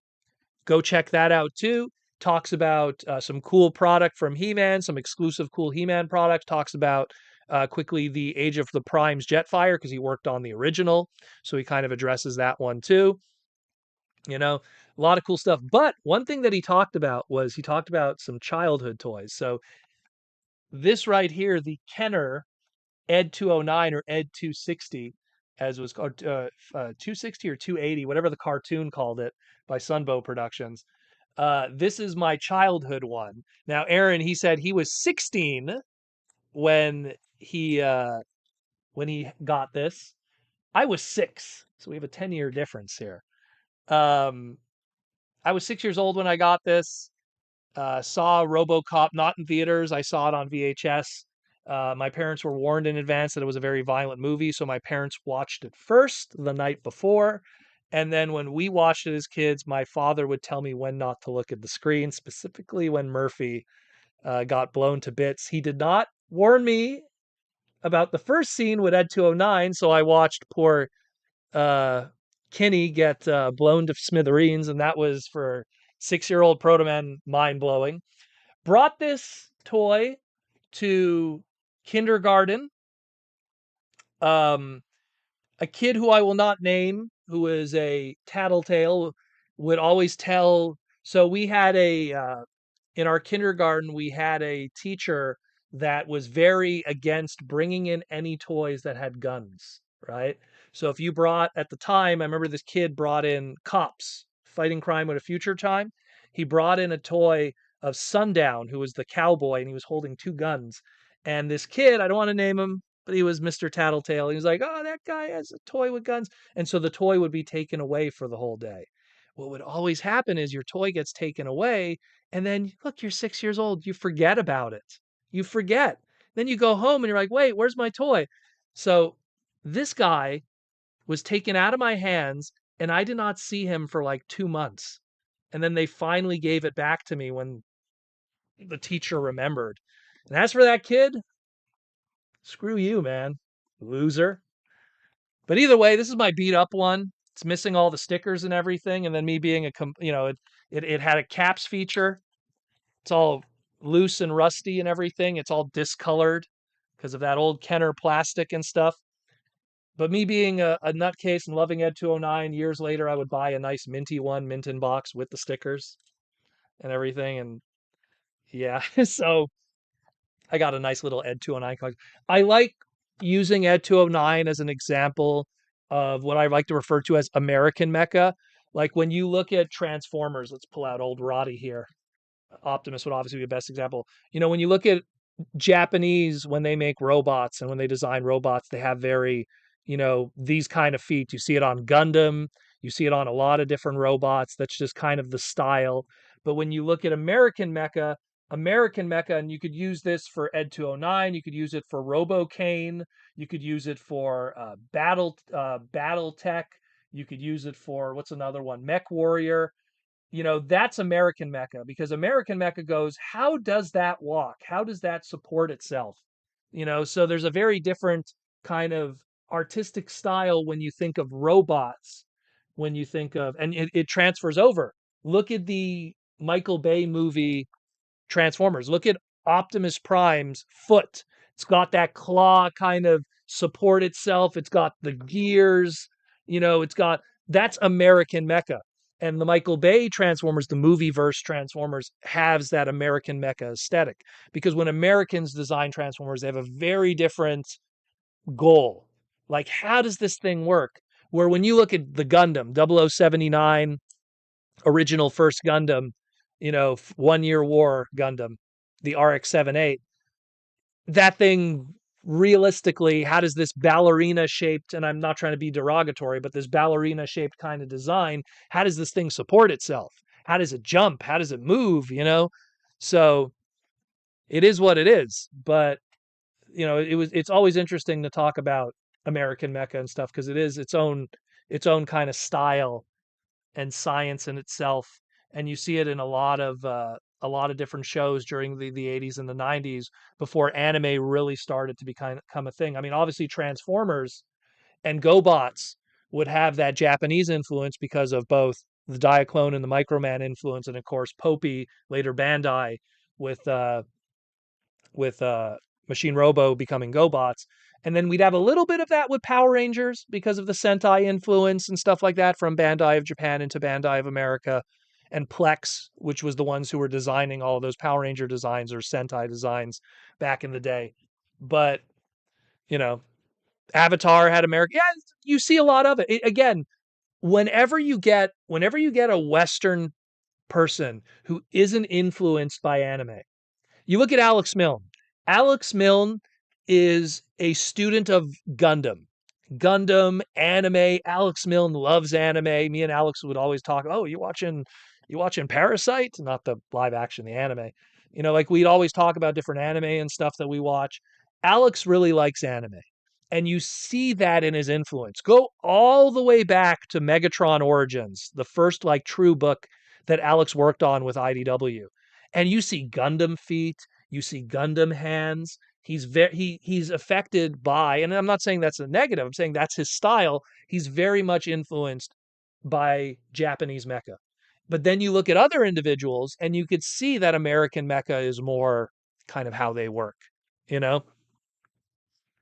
Go check that out too. Talks about some cool product from He-Man, some exclusive cool He-Man products. Talks about quickly the Age of the Prime's Jetfire because he worked on the original. So he kind of addresses that one too. A lot of cool stuff. But one thing that he talked about some childhood toys. So this right here, the Kenner Ed 209 or Ed 260, as it was called, 260 or 280, whatever the cartoon called it by Sunbow Productions. This is my childhood one. Now, Aaron, he said he was 16 when he got this. I was 6, so we have a 10-year difference here. I was 6 years old when I got this. Saw RoboCop not in theaters. I saw it on VHS. My parents were warned in advance that it was a very violent movie, so my parents watched it first the night before. And then when we watched it as kids, my father would tell me when not to look at the screen, specifically when Murphy got blown to bits. He did not warn me about the first scene with Ed 209, so I watched poor Kinney get blown to smithereens, and that was for 6-year-old Proto Man mind blowing. Brought this toy to kindergarten. A kid who I will not name, who is a tattletale, would always tell. So we had in our kindergarten, we had a teacher that was very against bringing in any toys that had guns, right? So if you brought, at the time, I remember this kid brought in Cops, Fighting Crime at a Future Time. He brought in a toy of Sundown, who was the cowboy, and he was holding 2 guns. And this kid, I don't want to name him, but he was Mr. Tattletale. He was like, oh, that guy has a toy with guns. And so the toy would be taken away for the whole day. What would always happen is your toy gets taken away, and then look, you're 6 years old, you forget about it. You forget. Then you go home and you're like, wait, where's my toy? So this guy was taken out of my hands, and I did not see him for like 2 months. And then they finally gave it back to me when the teacher remembered. And as for that kid, screw you, man. Loser. But either way, this is my beat up one. It's missing all the stickers and everything. And then me being it had a caps feature. It's all loose and rusty and everything. It's all discolored because of that old Kenner plastic and stuff. But me being a nutcase and loving Ed 209, years later, I would buy a nice minty one, mint in box with the stickers and everything. And yeah, so I got a nice little Ed 209 collection. I like using Ed 209 as an example of what I like to refer to as American Mecha. Like when you look at Transformers, let's pull out old Roddy here. Optimus would obviously be the best example. When you look at Japanese, when they make robots and when they design robots, they have very, these kind of feet. You see it on Gundam, you see it on a lot of different robots. That's just kind of the style. But when you look at American Mecha, and you could use this for Ed 209, you could use it for Robo Kane, you could use it for Battle Tech, you could use it for what's another one, Mech Warrior. That's American Mecha, because American Mecha goes, how does that walk? How does that support itself? So there's a very different kind of artistic style when you think of robots, when you think of, and it transfers over. Look at the Michael Bay movie Transformers. Look at Optimus Prime's foot. It's got that claw kind of support itself. It's got the gears. It's got that's American Mecha. And the Michael Bay Transformers, the movie verse Transformers, has that American Mecha aesthetic. Because when Americans design Transformers, they have a very different goal. Like, how does this thing work? Where when you look at the Gundam, 0079, original first Gundam, 1 Year War Gundam, the RX-78, that thing realistically, how does this ballerina shaped, and I'm not trying to be derogatory, but this ballerina shaped kind of design, how does this thing support itself? How does it jump? How does it move? So it is what it is. But it's always interesting to talk about American Mecha and stuff, because it is its own kind of style and science in itself. And you see it in a lot of different shows during the 80s and the 90s, before anime really started to become a thing. I mean, obviously Transformers and GoBots would have that Japanese influence because of both the Diaclone and the Microman influence, and of course Popey, later Bandai, with Machine Robo becoming GoBots. And then we'd have a little bit of that with Power Rangers because of the Sentai influence and stuff like that, from Bandai of Japan into Bandai of America, and Plex, which was the ones who were designing all of those Power Ranger designs or Sentai designs back in the day. But, you know, Avatar had America. Yeah, you see a lot of it. Again, whenever you get a Western person who isn't influenced by anime, you look at Alex Milne. Alex Milne is a student of Gundam, anime. Alex Milne loves anime. Me and Alex would always talk, "Oh, you watching Parasite?" Not the live action, the anime. Like we'd always talk about different anime and stuff that we watch. Alex really likes anime. And you see that in his influence. Go all the way back to Megatron Origins, the first like true book that Alex worked on with IDW. And you see Gundam feet, you see Gundam hands. He's affected by, and I'm not saying that's a negative, I'm saying that's his style. He's very much influenced by Japanese mecha. But then you look at other individuals and you could see that American mecha is more kind of how they work. You know,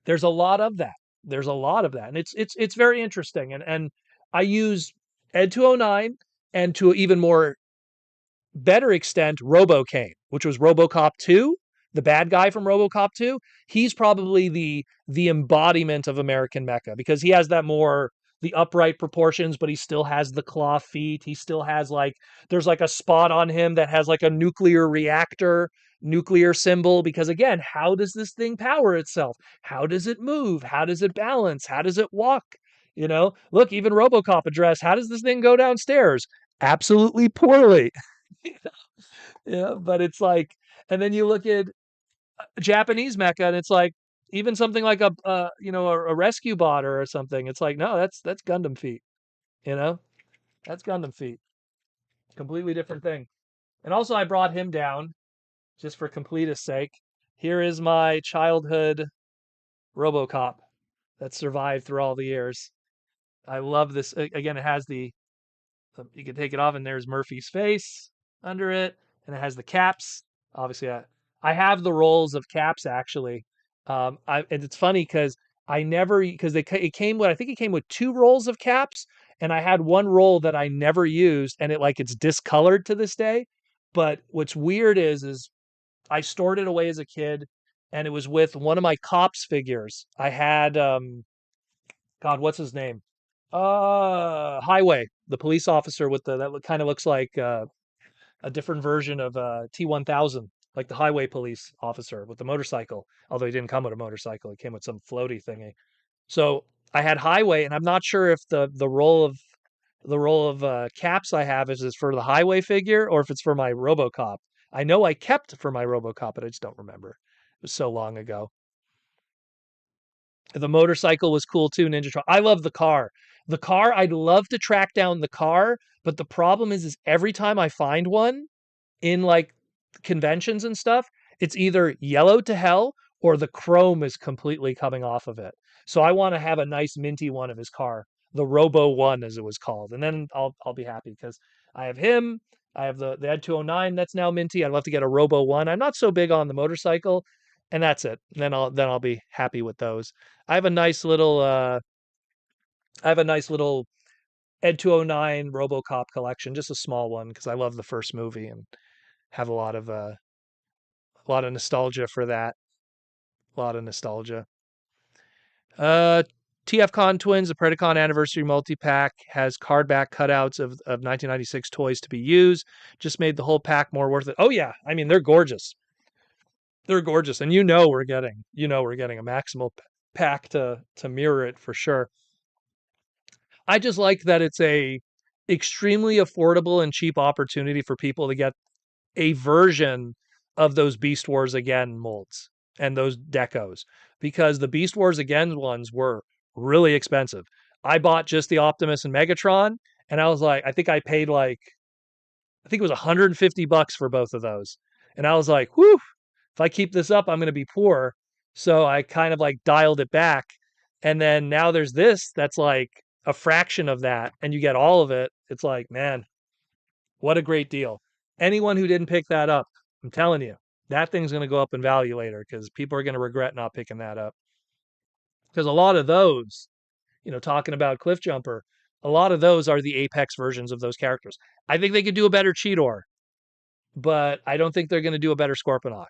there's a lot of that. There's a lot of that. And it's very interesting. And I use Ed 209, and to even more better extent, RoboCane, which was RoboCop 2, the bad guy from RoboCop 2. He's probably the embodiment of American Mecha, because he has that more the upright proportions, but he still has the claw feet. He still has there's like a spot on him that has like a nuclear reactor, nuclear symbol, because again, how does this thing power itself? How does it move? How does it balance? How does it walk? Look, even RoboCop addressed, how does this thing go downstairs? Absolutely poorly. Yeah, but it's like, and then you look at Japanese mecha, and it's like even something like a rescue bot or something. It's like, no, that's Gundam feet. You know, that's Gundam feet. Completely different thing. And also, I brought him down just for completeness sake. Here is my childhood RoboCop that survived through all the years. I love this. Again, it has you can take it off, and there's Murphy's face under it, and it has the caps. Obviously, I have the rolls of caps actually. And it's funny because I never, because it came with, I think it came with two rolls of caps, and I had one roll that I never used, and it's discolored to this day. But what's weird is I stored it away as a kid, and it was with one of my cops figures. I had God, what's his name? Highway, the police officer with that kind of looks like a different version of T1000, like the highway police officer with the motorcycle. Although he didn't come with a motorcycle, he came with some floaty thingy. So I had highway, and I'm not sure if the role of caps I have is for the highway figure or if it's for my RoboCop. I know I kept for my RoboCop, but I just don't remember. It was so long ago. The motorcycle was cool too, Ninja Truck. I love the car. The car, I'd love to track down the car, but the problem is every time I find one in like conventions and stuff, it's either yellow to hell or the chrome is completely coming off of it. So I want to have a nice minty one of his car, the Robo One as it was called, and then I'll be happy because I have him. I have the Ed 209 that's now minty. I'd love to get a Robo One. I'm not so big on the motorcycle, and that's it. Then I'll be happy with those. I have a nice little I have a nice little Ed 209 RoboCop collection, just a small one because I love the first movie and have a lot of nostalgia for that. A lot of nostalgia. Uh, TFCon Twins, the Predacon Anniversary Multi-Pack, has card back cutouts of 1996 toys to be used. Just made the whole pack more worth it. Oh yeah, I mean they're gorgeous. They're gorgeous, and we're getting a maximal pack to mirror it for sure. I just like that it's a extremely affordable and cheap opportunity for people to get a version of those Beast Wars Again molds and those decos because the Beast Wars Again ones were really expensive. I bought just the Optimus and Megatron, and I was like, I think it was $150 for both of those. And I was like, whew, if I keep this up, I'm going to be poor. So I kind of like dialed it back. And then now there's this that's like a fraction of that, and you get all of it. It's like, man, what a great deal. Anyone who didn't pick that up, I'm telling you, that thing's going to go up in value later because people are going to regret not picking that up. Because a lot of those, talking about Cliff Jumper, a lot of those are the Apex versions of those characters. I think they could do a better Cheetor, but I don't think they're going to do a better Scorponok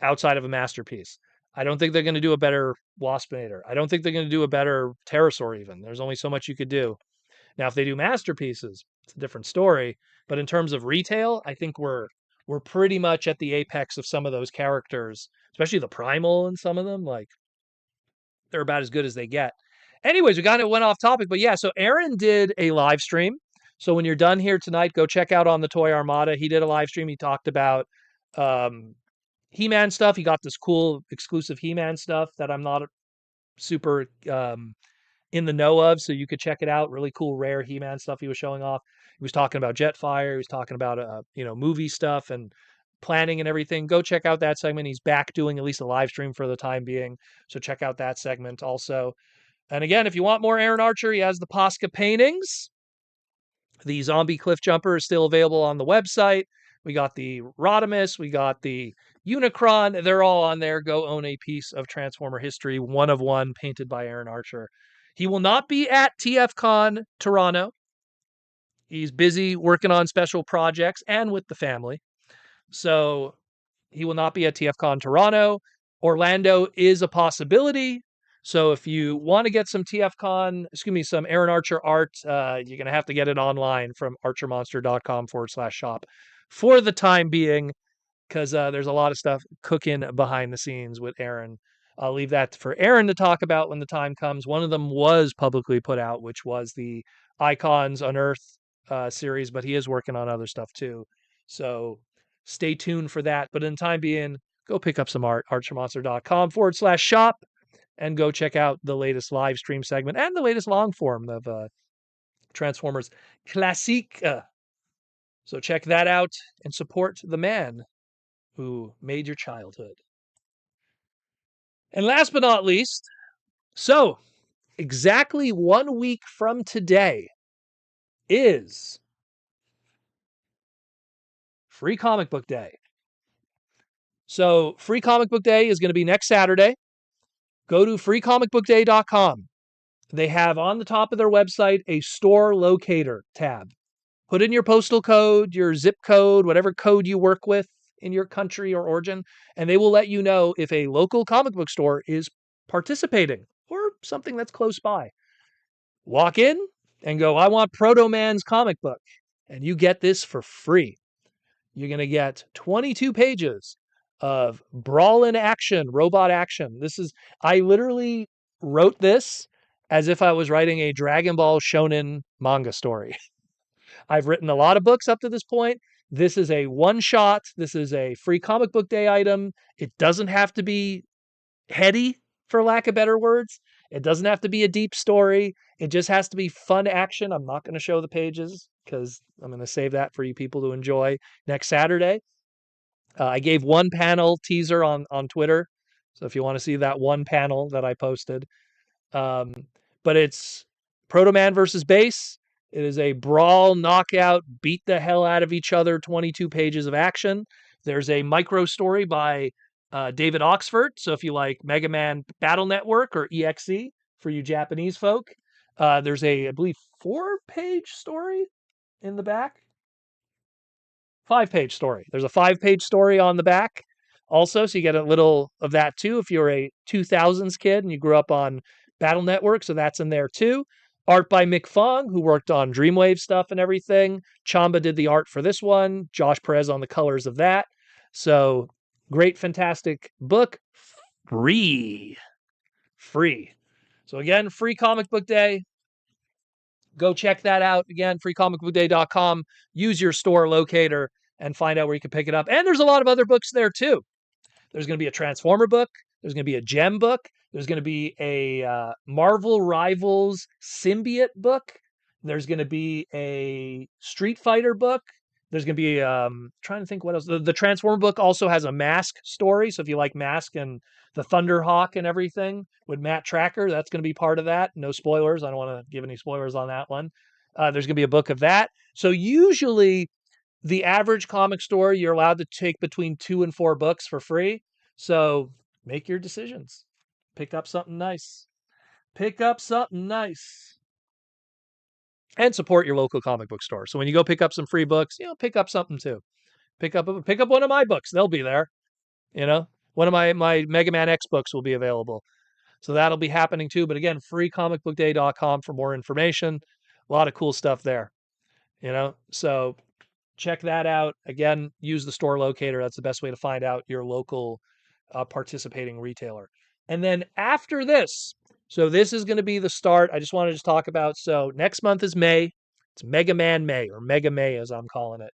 outside of a masterpiece. I don't think they're going to do a better Waspinator. I don't think they're going to do a better Pterosaur even. There's only so much you could do. Now, if they do masterpieces, it's a different story. But in terms of retail, I think we're pretty much at the apex of some of those characters, especially the primal and some of them. Like they're about as good as they get. Anyways, we kind of went off topic, but yeah. So Aaron did a live stream. So when you're done here tonight, go check out on the Toy Armada. He did a live stream. He talked about um, He-Man stuff. He got this cool exclusive He-Man stuff that I'm not super in the know of, so you could check it out. Really cool, rare He-Man stuff he was showing off. He was talking about Jetfire. He was talking about movie stuff and planning and everything. Go check out that segment. He's back doing at least a live stream for the time being, so check out that segment also. And again, if you want more Aaron Archer, he has the Posca paintings. The Zombie Cliff Jumper is still available on the website. We got the Rodimus, we got the Unicron. They're all on there. Go own a piece of Transformer history, one of one, painted by Aaron Archer. He will not be at TFCon Toronto. He's busy working on special projects and with the family. So he will not be at TFCon Toronto. Orlando is a possibility. So if you want to get some some Aaron Archer art, you're going to have to get it online from archermonster.com/shop for the time being, because there's a lot of stuff cooking behind the scenes with Aaron. I'll leave that for Aaron to talk about when the time comes. One of them was publicly put out, which was the Icons Unearthed series, but he is working on other stuff too. So stay tuned for that. But in the time being, go pick up some art, archermonster.com/shop, and go check out the latest live stream segment and the latest long form of Transformers Classique. So check that out and support the man who made your childhood. And last but not least, so exactly 1 week from today is Free Comic Book Day. So Free Comic Book Day is going to be next Saturday. Go to freecomicbookday.com. They have on the top of their website a store locator tab. Put in your postal code, your zip code, whatever code you work with in your country or origin, and they will let you know if a local comic book store is participating or something that's close by. Walk in, and go, I want Proto Man's comic book. And you get this for free. You're going to get 22 pages of brawl in action, robot action. I literally wrote this as if I was writing a Dragon Ball Shonen manga story. I've written a lot of books up to this point. This is a one shot. This is a free comic book day item. It doesn't have to be heady, for lack of better words. It doesn't have to be a deep story. It just has to be fun action. I'm not going to show the pages because I'm going to save that for you people to enjoy next Saturday. I gave one panel teaser on Twitter. So if you want to see that one panel that I posted, um, but it's Proto Man versus Base. It is a brawl, knockout, beat the hell out of each other, 22 pages of action. There's a micro story by David Oxford. So if you like Mega Man Battle Network or EXE for you Japanese folk, there's I believe, 4-page story in the back. 5-page story. There's a 5-page story on the back also, so you get a little of that too if you're a 2000s kid and you grew up on Battle Network, so that's in there too. Art by Mick Fong, who worked on Dreamwave stuff and everything. Chamba did the art for this one. Josh Perez on the colors of that. So great, fantastic book. Free. So again, free comic book day. Go check that out. Again, freecomicbookday.com. Use your store locator and find out where you can pick it up. And there's a lot of other books there too. There's going to be a Transformer book. There's going to be a Gem book. There's going to be a Marvel Rivals Symbiote book. There's going to be a Street Fighter book. There's going to be, trying to think what else. The Transformer book also has a Mask story. So if you like Mask and the Thunderhawk and everything with Matt Tracker, that's going to be part of that. No spoilers. I don't want to give any spoilers on that one. There's going to be a book of that. So usually the average comic store, you're allowed to take between 2 and 4 books for free. So make your decisions. Pick up something nice. And support your local comic book store. So when you go pick up some free books, pick up something too. Pick up one of my books. They'll be there. One of my Mega Man X books will be available. So that'll be happening too. But again, freecomicbookday.com for more information. A lot of cool stuff there. So check that out. Again, use the store locator. That's the best way to find out your local participating retailer. And then after this, so this is going to be the start. I just wanted to talk about, so next month is May. It's Mega Man May, or Mega May as I'm calling it.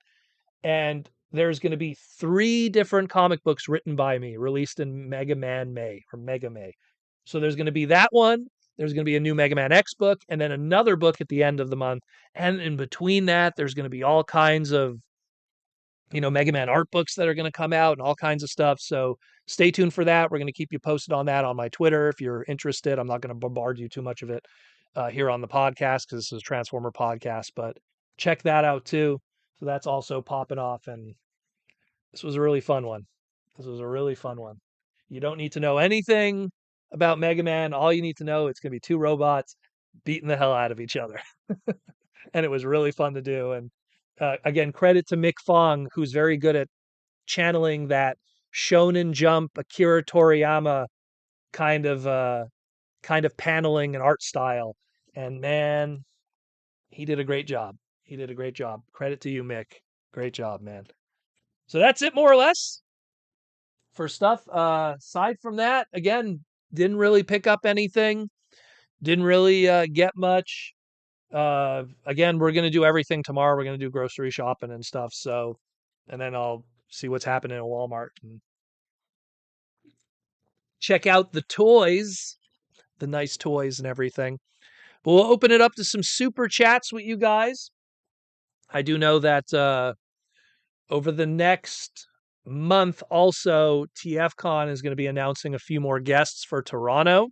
And there's going to be 3 different comic books written by me released in Mega Man May, or Mega May. So there's going to be that one. There's going to be a new Mega Man X book, and then another book at the end of the month. And in between that, there's going to be all kinds of, Mega Man art books that are going to come out and all kinds of stuff. So stay tuned for that. We're going to keep you posted on that on my Twitter if you're interested. I'm not going to bombard you too much of it here on the podcast because this is a Transformer podcast, but check that out too. So that's also popping off, and this was a really fun one. You don't need to know anything about Mega Man. All you need to know, it's going to be 2 robots beating the hell out of each other. And it was really fun to do. And again, credit to Mick Fong, who's very good at channeling that Shonen Jump, Akira Toriyama kind of paneling and art style. And man, he did a great job. Credit to you, Mick. Great job, man. So that's it, more or less, for stuff. Aside from that, again, didn't really pick up anything. Didn't really get much. Again, we're going to do everything tomorrow. We're going to do grocery shopping and stuff. So, and then I'll see what's happening at Walmart and check out the toys, the nice toys and everything. But we'll open it up to some super chats with you guys. I do know that over the next month also, TFCon is going to be announcing a few more guests for Toronto.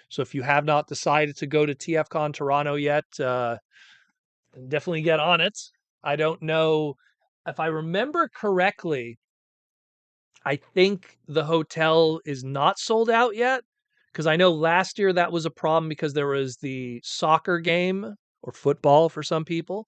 So if you have not decided to go to TFCon Toronto yet, definitely get on it. I don't know if I remember correctly. I think the hotel is not sold out yet, because I know last year that was a problem because there was the soccer game, or football for some people,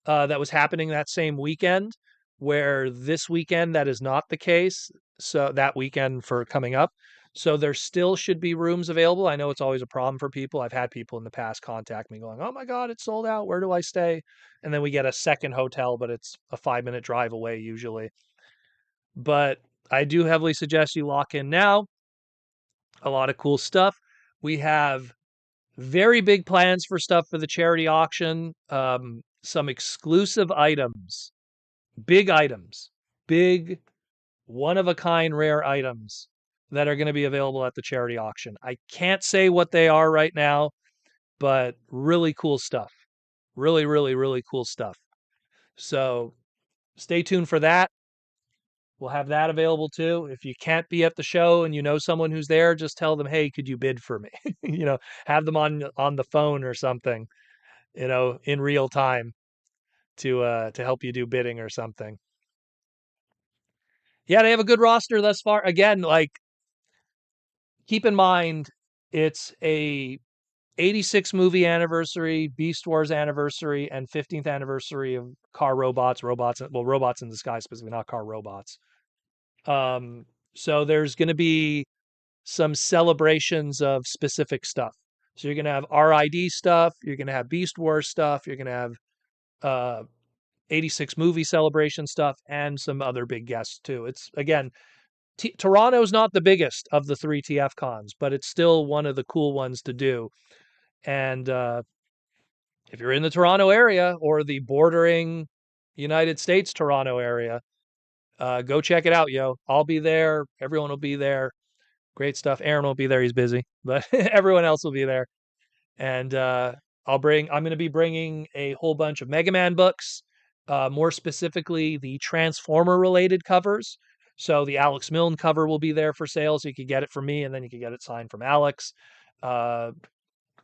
that was happening that same weekend, where this weekend that is not the case. So that weekend for coming up. So there still should be rooms available. I know it's always a problem for people. I've had people in the past contact me going, "Oh my God, it's sold out. Where do I stay?" And then we get a second hotel, but it's a 5-minute drive away usually. But I do heavily suggest you lock in now. A lot of cool stuff. We have very big plans for stuff for the charity auction. Some exclusive items, big one of a kind rare items that are going to be available at the charity auction. I can't say what they are right now, but really cool stuff. Really, really, really cool stuff. So stay tuned for that. We'll have that available too. If you can't be at the show and you know someone who's there, just tell them, "Hey, could you bid for me?" Have them on the phone or something, in real time to help you do bidding or something. Yeah, they have a good roster thus far. Again, like keep in mind it's a 86 movie anniversary, Beast Wars anniversary, and 15th anniversary of car robots in the sky specifically, not car robots. So there's going to be some celebrations of specific stuff. So you're going to have RID stuff, you're going to have Beast Wars stuff, you're going to have uh 86 movie celebration stuff, and some other big guests too. It's again, Toronto's not the biggest of the 3 TF cons, but it's still one of the cool ones to do. And if you're in the Toronto area or the bordering United States Toronto area, go check it out, yo. I'll be there. Everyone will be there. Great stuff. Aaron won't be there. He's busy, but everyone else will be there. And I'm going to be bringing a whole bunch of Mega Man books, more specifically the Transformer related covers. So the Alex Milne cover will be there for sale, so you could get it from me, and then you could get it signed from Alex. Uh,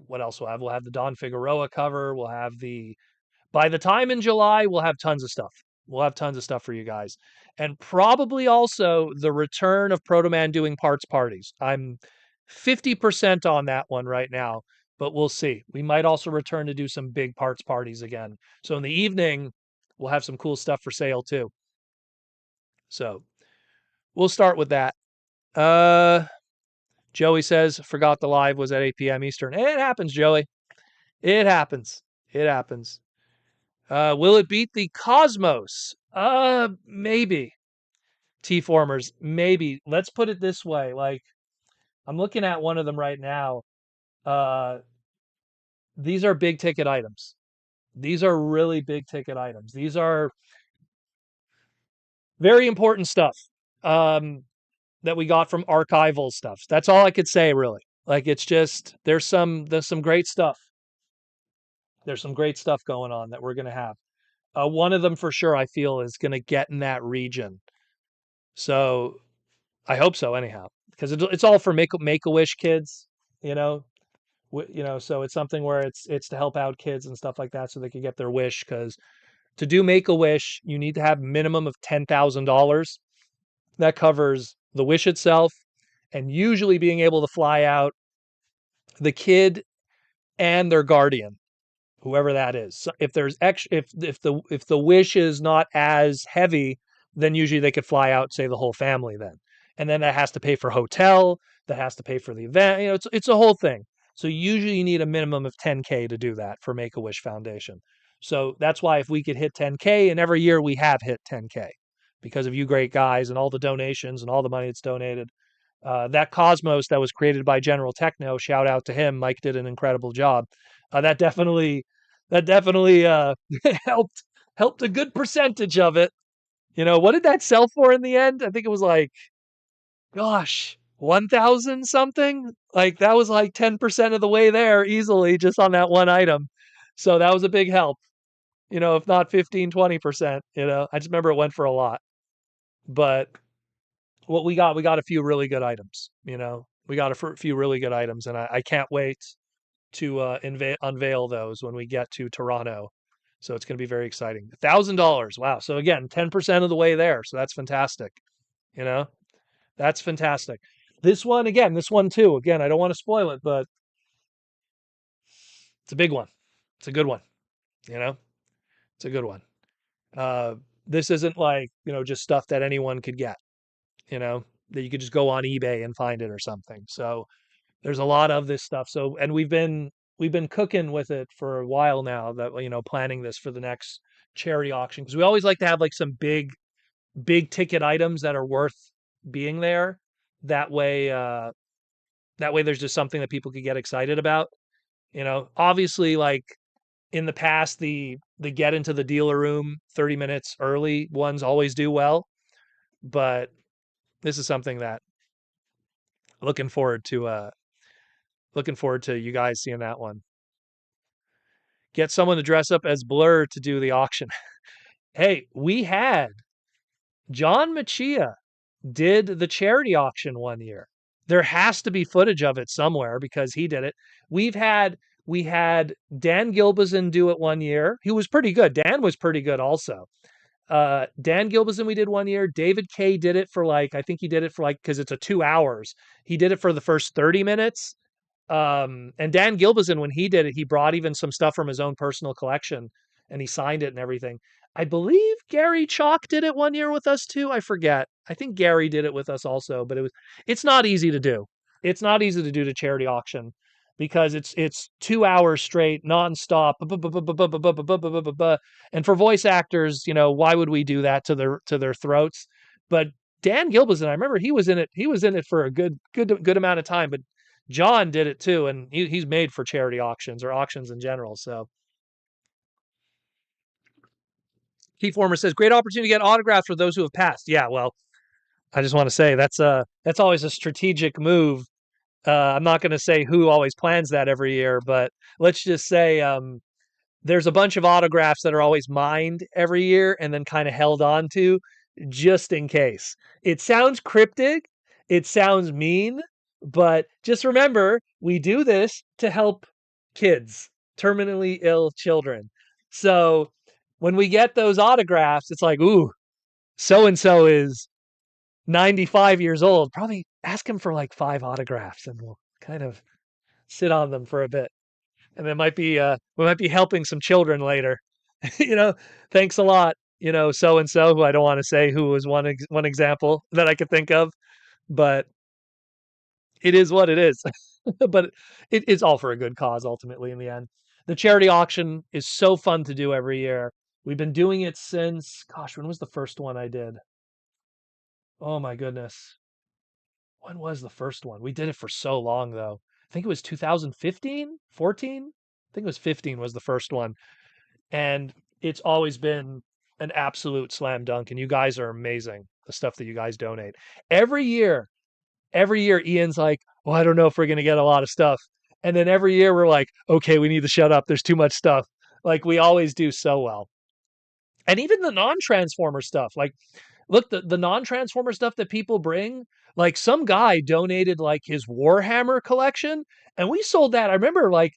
what else we'll have? We'll have the Don Figueroa cover. By the time in July, we'll have tons of stuff. We'll have tons of stuff for you guys. And probably also the return of Proto Man doing parts parties. I'm 50% on that one right now, but we'll see. We might also return to do some big parts parties again. So in the evening, we'll have some cool stuff for sale too. So we'll start with that. Joey says, forgot the live was at 8 p.m. Eastern. It happens, Joey. It happens. It happens. Will it beat the Cosmos? Maybe. T-formers, maybe. Let's put it this way. Like, I'm looking at one of them right now. These are big ticket items. These are really big ticket items. These are very important stuff that we got from archival stuff. That's all I could say, really. Like, it's just there's some great stuff. There's some great stuff going on that we're gonna have. One of them for sure, I feel, is gonna get in that region. So I hope so, anyhow, because it's all for Make-A-Wish kids, you know. So it's something where it's to help out kids and stuff like that, so they can get their wish. Because to do Make-A-Wish, you need to have minimum of $10,000. That covers the wish itself, and usually being able to fly out the kid and their guardian, whoever that is. So if there's if the wish is not as heavy, then usually they could fly out, say, the whole family then. And then that has to pay for hotel, that has to pay for the event. It's a whole thing. So usually you need a minimum of 10K to do that for Make-A-Wish Foundation. So that's why if we could hit 10K, and every year we have hit 10K because of you great guys and all the donations and all the money that's donated. That Cosmos that was created by General Techno, shout out to him. Mike did an incredible job. That definitely helped a good percentage of it. What did that sell for in the end? I think it was like, gosh, 1,000 something. Like that was like 10% of the way there easily just on that one item. So that was a big help. If not 15-20%. I just remember it went for a lot. But what we got a few really good items. We got a few really good items, and I can't wait to unveil those when we get to Toronto. So it's going to be very exciting. $1,000. Wow. So again, 10% of the way there. So that's fantastic. You know, that's fantastic. This one too. Again, I don't want to spoil it, but it's a big one. It's a good one. You know, it's a good one. Uh, this isn't like, just stuff that anyone could get, you know. that you could just go on eBay and find it or something. So there's a lot of this stuff. So and we've been cooking with it for a while now, that planning this for the next charity auction, because we always like to have like some big ticket items that are worth being there. That way, there's just something that people could get excited about. Obviously, like in the past, the get into the dealer room 30 minutes early ones always do well, but this is something that looking forward to. Looking forward to you guys seeing that one. Get someone to dress up as Blur to do the auction. Hey, we had John Machia did the charity auction one year. There has to be footage of it somewhere because he did it. We had Dan Gilbazin do it one year. He was pretty good. Dan was pretty good also. Dan Gilbazin we did one year. David Kay did it for like, I think he did it for like, because it's a 2 hours. He did it for the first 30 minutes. And Dan Gilbazin, when he did it, he brought even some stuff from his own personal collection and he signed it and everything. I believe Gary Chalk did it one year with us too. I forget. I think Gary did it with us also, but it's not easy to do. It's not easy to do the charity auction because it's 2 hours straight, nonstop. And for voice actors, why would we do that to their throats? But Dan Gilbazin, I remember he was in it. He was in it for a good amount of time, but John did it too, and he's made for charity auctions or auctions in general. So Keith Former says, great opportunity to get autographs for those who have passed. Yeah, well, I just want to say that's always a strategic move. I'm not going to say who always plans that every year, but let's just say there's a bunch of autographs that are always mined every year and then kind of held on to just in case. It sounds cryptic, it sounds mean, but just remember, we do this to help kids, terminally ill children. So when we get those autographs, it's like, ooh, so and so is 95 years old. Probably ask him for like 5 autographs and we'll kind of sit on them for a bit. And it might be we might be helping some children later. Thanks a lot. So and so, who I don't want to say who was one example that I could think of, but it is what it is. But it's all for a good cause ultimately in the end. The charity auction is so fun to do every year. We've been doing it since, gosh, when was the first one I did? Oh my goodness. When was the first one? We did it for so long though. I think it was 2015, 14. I think it was 15 was the first one. And it's always been an absolute slam dunk. And you guys are amazing. The stuff that you guys donate every year. Every year, Ian's like, "Well, I don't know if we're going to get a lot of stuff." And then every year, we're like, "Okay, we need to shut up. There's too much stuff." Like we always do so well. And even the non-transformer stuff, like look, the non-transformer stuff that people bring, like some guy donated like his Warhammer collection, and we sold that. I remember it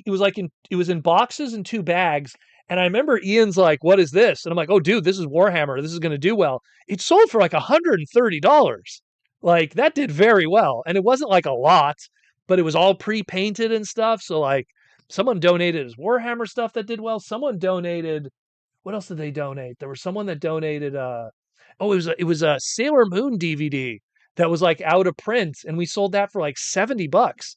was like it was in boxes and 2 bags. And I remember Ian's like, "What is this?" And I'm like, "Oh, dude, this is Warhammer. This is going to do well." It sold for like $130. Like that did very well. And it wasn't like a lot, but it was all pre-painted and stuff. So like someone donated his Warhammer stuff that did well. Someone donated, what else did they donate? There was someone that donated it was a Sailor Moon DVD that was like out of print, and we sold that for like $70.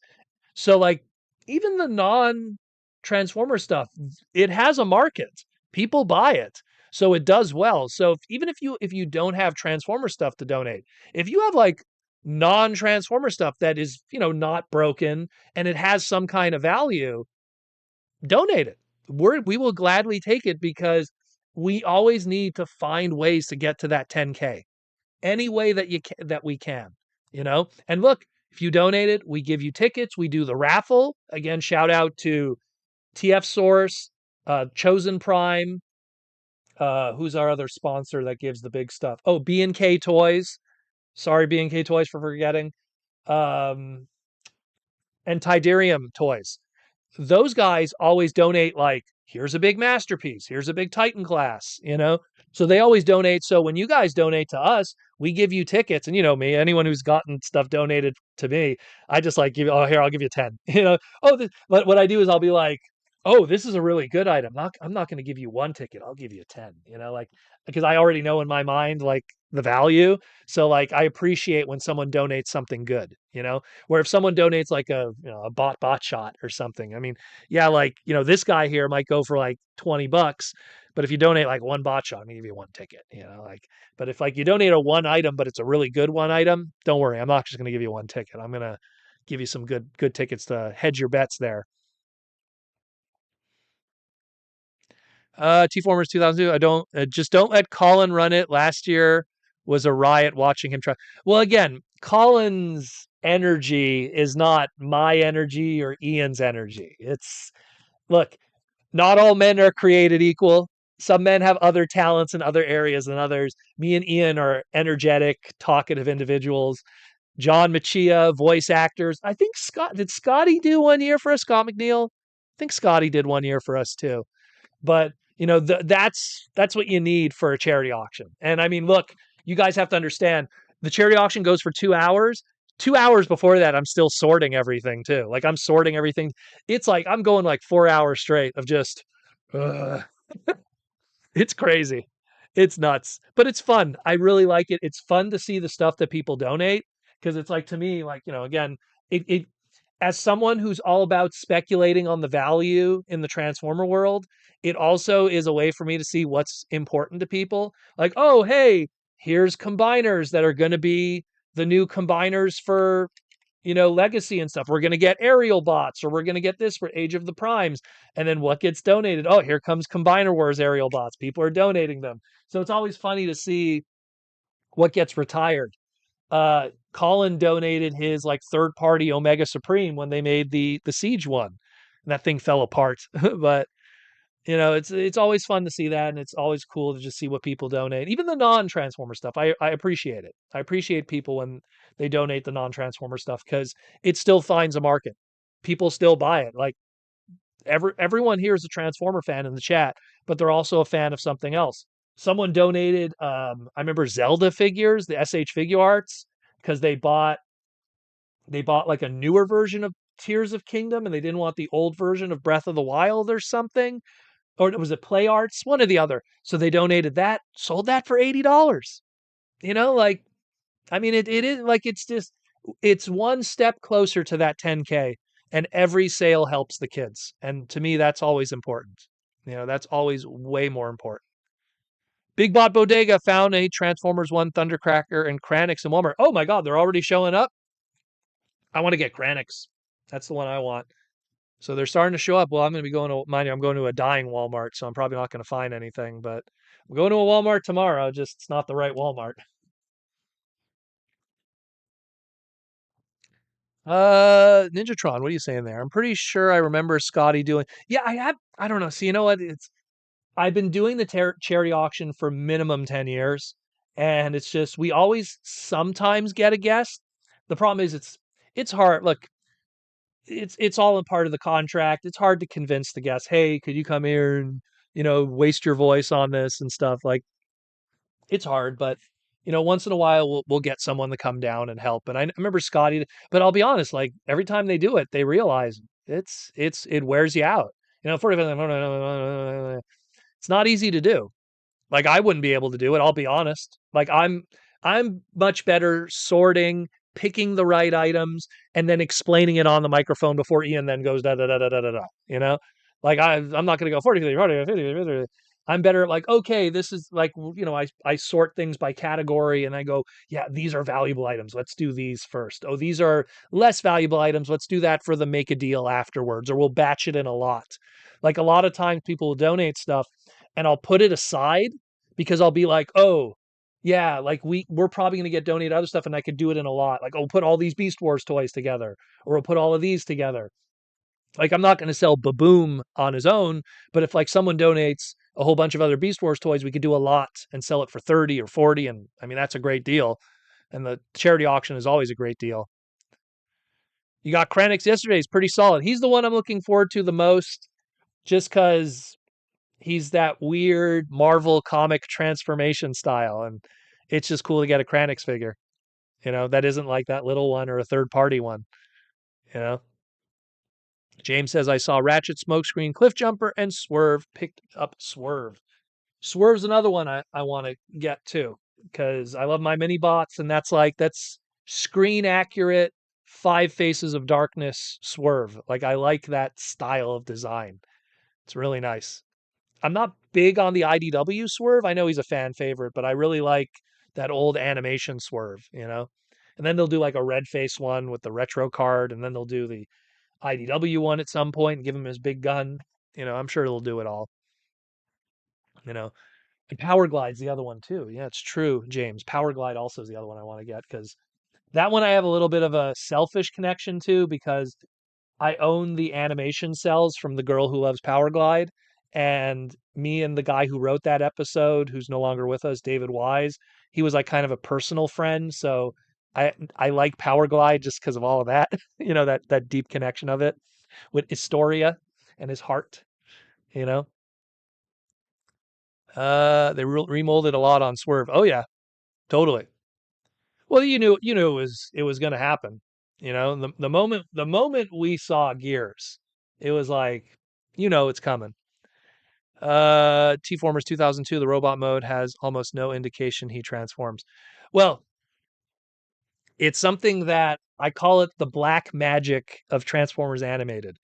So like even the non-transformer stuff, it has a market. People buy it. So it does well. So even if you don't have transformer stuff to donate, if you have like non-transformer stuff that is, not broken and it has some kind of value, donate it. We will gladly take it because we always need to find ways to get to that 10K any way that we can, And look, if you donate it, we give you tickets. We do the raffle. Again, shout out to TF Source, Chosen Prime. Who's our other sponsor that gives the big stuff? Oh, B&K Toys. Sorry, B&K Toys for forgetting. And Tidarium Toys. Those guys always donate like, here's a big masterpiece, here's a big Titan class, So they always donate. So when you guys donate to us, we give you tickets. And you know me, anyone who's gotten stuff donated to me, I just like give you, oh, here, I'll give you 10. But what I do is I'll be like, oh, this is a really good item. I'm not going to give you one ticket. I'll give you 10, like because I already know in my mind like the value. So like I appreciate when someone donates something good, where if someone donates like a bot shot or something. I mean, yeah, like, this guy here might go for like 20 bucks, but if you donate like one bot shot, I'm gonna give you one ticket, like, but if like you donate a one item, but it's a really good one item, don't worry. I'm not just going to give you one ticket. I'm going to give you some good tickets to hedge your bets there. T-Formers 2002. I don't just don't let Colin run it. Last year was a riot watching him try. Well, again, Colin's energy is not my energy or Ian's energy. It's look, not all men are created equal. Some men have other talents in other areas than others. Me and Ian are energetic, talkative individuals. John Machia, voice actors. I think Scotty do 1 year for us? Scott McNeil. I think Scotty did 1 year for us too. But that's what you need for a charity auction. And I mean, look, you guys have to understand the charity auction goes for 2 hours. 2 hours before that, I'm still sorting everything too. Like I'm sorting everything. It's like I'm going like 4 hours straight of just uh, it's crazy. It's nuts, but it's fun. I really like it. It's fun to see the stuff that people donate because it's like to me, like, again, it as someone who's all about speculating on the value in the Transformer world, it also is a way for me to see what's important to people. Like, oh, hey, here's combiners that are going to be the new combiners for legacy and stuff. We're going to get aerial bots, or we're going to get this for Age of the Primes. And then what gets donated? Oh, here comes Combiner Wars aerial bots. People are donating them. So it's always funny to see what gets retired. Colin donated his like third party Omega Supreme when they made the Siege one. And that thing fell apart. But it's always fun to see that, and it's always cool to just see what people donate. Even the non-Transformer stuff, I appreciate it. I appreciate people when they donate the non-Transformer stuff because it still finds a market. People still buy it. Like everyone here is a Transformer fan in the chat, but they're also a fan of something else. Someone donated, I remember Zelda figures, the SH Figure Arts, because they bought like a newer version of Tears of Kingdom, and they didn't want the old version of Breath of the Wild or something, or was it Play Arts, one or the other. So they donated that, sold that for $80. Like I mean, it is like it's one step closer to that 10K, and every sale helps the kids. And to me, that's always important. That's always way more important. Big Bot Bodega found a Transformers One Thundercracker and Kranix in Walmart. Oh my God, they're already showing up. I want to get Kranix. That's the one I want. So they're starting to show up. Well, I'm going to be going to, mind you, I'm going to a dying Walmart, so I'm probably not going to find anything, but I'm going to a Walmart tomorrow. Just it's not the right Walmart. Ninjatron, what are you saying there? I'm pretty sure I remember Scotty doing. Yeah, I don't know. See, you know what? I've been doing the charity auction for minimum 10 years, and it's just we always sometimes get a guest. The problem is it's hard. Look, it's all a part of the contract. It's hard to convince the guests, hey, could you come here and waste your voice on this and stuff. Like it's hard, but once in a while we'll get someone to come down and help. And I remember Scotty, but I'll be honest, like every time they do it, they realize it wears you out. 45, it's not easy to do. Like I wouldn't be able to do it, I'll be honest. Like I'm much better sorting, picking the right items, and then explaining it on the microphone before Ian then goes da da da da da da da. Like I'm not going to go 40, 50, 40, 50, 50. I'm better at like, okay, this is like, I sort things by category and I go, yeah, these are valuable items. Let's do these first. Oh, these are less valuable items. Let's do that for the make a deal afterwards, or we'll batch it in a lot. Like a lot of times people will donate stuff and I'll put it aside because I'll be like, oh, yeah, like we're probably going to get donated other stuff and I could do it in a lot. Like, oh, put all these Beast Wars toys together, or we'll put all of these together. Like I'm not going to sell Baboom on his own, but if like someone donates a whole bunch of other Beast Wars toys, we could do a lot and sell it for 30 or 40. And I mean, that's a great deal. And the charity auction is always a great deal. You got Kranix yesterday. He's pretty solid. He's the one I'm looking forward to the most just because he's that weird Marvel comic transformation style. And it's just cool to get a Kranix figure, that isn't like that little one or a third party one, you know? James says, I saw Ratchet, Smokescreen, Cliff Jumper, and Swerve picked up Swerve. Swerve's another one I want to get too, because I love my mini bots, and that's screen accurate, 5 Faces of Darkness Swerve. Like, I like that style of design. It's really nice. I'm not big on the IDW Swerve. I know he's a fan favorite, but I really like that old animation Swerve, you know? And then they'll do like a red face one with the retro card, and then they'll do the IDW one at some point and give him his big gun. You know, I'm sure they'll do it all, you know. And Power Glide's the other one too. Yeah, it's true, James. Power Glide also is the other one I want to get, because that one I have a little bit of a selfish connection to, because I own the animation cells from The Girl Who Loves Power Glide, and me and the guy who wrote that episode, who's no longer with us, David Wise, he was like kind of a personal friend. So I like Power Glide just because of all of that, you know, that deep connection of it with Historia and his heart, you know. They remolded a lot on Swerve. Oh yeah, totally. Well, you knew it was going to happen. You know, the moment we saw Gears, it was like, it's coming. Tformers 2002, the robot mode has almost no indication he transforms. Well, it's something that I call it the black magic of Transformers animated.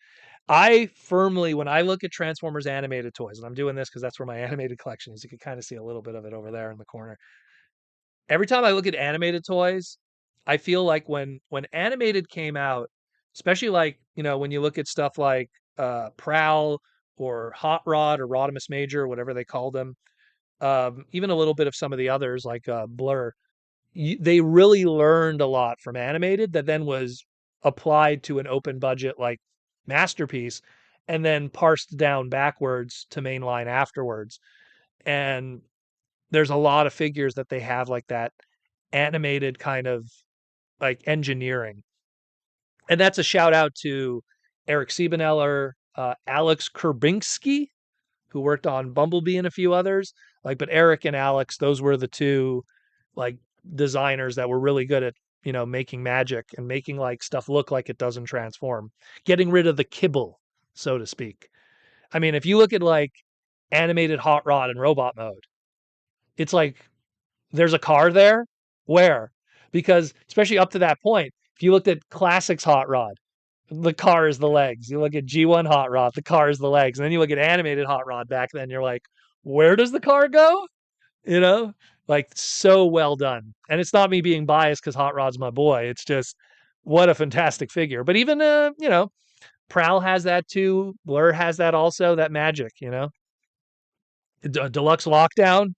I firmly, when I look at Transformers animated toys, and I'm doing this because that's where my animated collection is. You can kind of see a little bit of it over there in the corner. Every time I look at animated toys, I feel like when animated came out, especially like, when you look at stuff like Prowl or Hot Rod or Rodimus Major, whatever they called them, even a little bit of some of the others like Blur, they really learned a lot from animated that then was applied to an open budget like Masterpiece, and then parsed down backwards to mainline afterwards. And there's a lot of figures that they have like that animated kind of like engineering. And that's a shout out to Eric Siebeneller, Alex Kurbinski, who worked on Bumblebee and a few others. Like, but Eric and Alex, those were the two like designers that were really good at, making magic and making like stuff look like it doesn't transform, getting rid of the kibble, so to speak. I mean, if you look at like animated Hot Rod and Robot Mode, it's like there's a car there. Where? Because especially up to that point, if you looked at Classics Hot Rod, the car is the legs. You look at G1 Hot Rod, the car is the legs. And then you look at animated Hot Rod back then, you're like, where does the car go? You know? Like, so well done. And it's not me being biased because Hot Rod's my boy. It's just what a fantastic figure. But even Prowl has that too. Blur has that also, that magic, Deluxe Lockdown.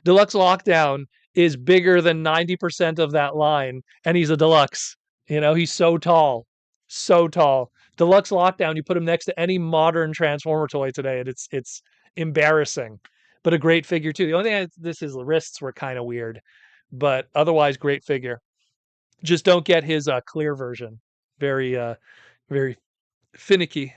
Deluxe Lockdown is bigger than 90% of that line, and he's a deluxe. He's so tall. So tall. Deluxe Lockdown, you put him next to any modern Transformer toy today, and it's embarrassing. But a great figure too. The only thing this is the wrists were kind of weird, but otherwise great figure. Just don't get his clear version. Very very finicky.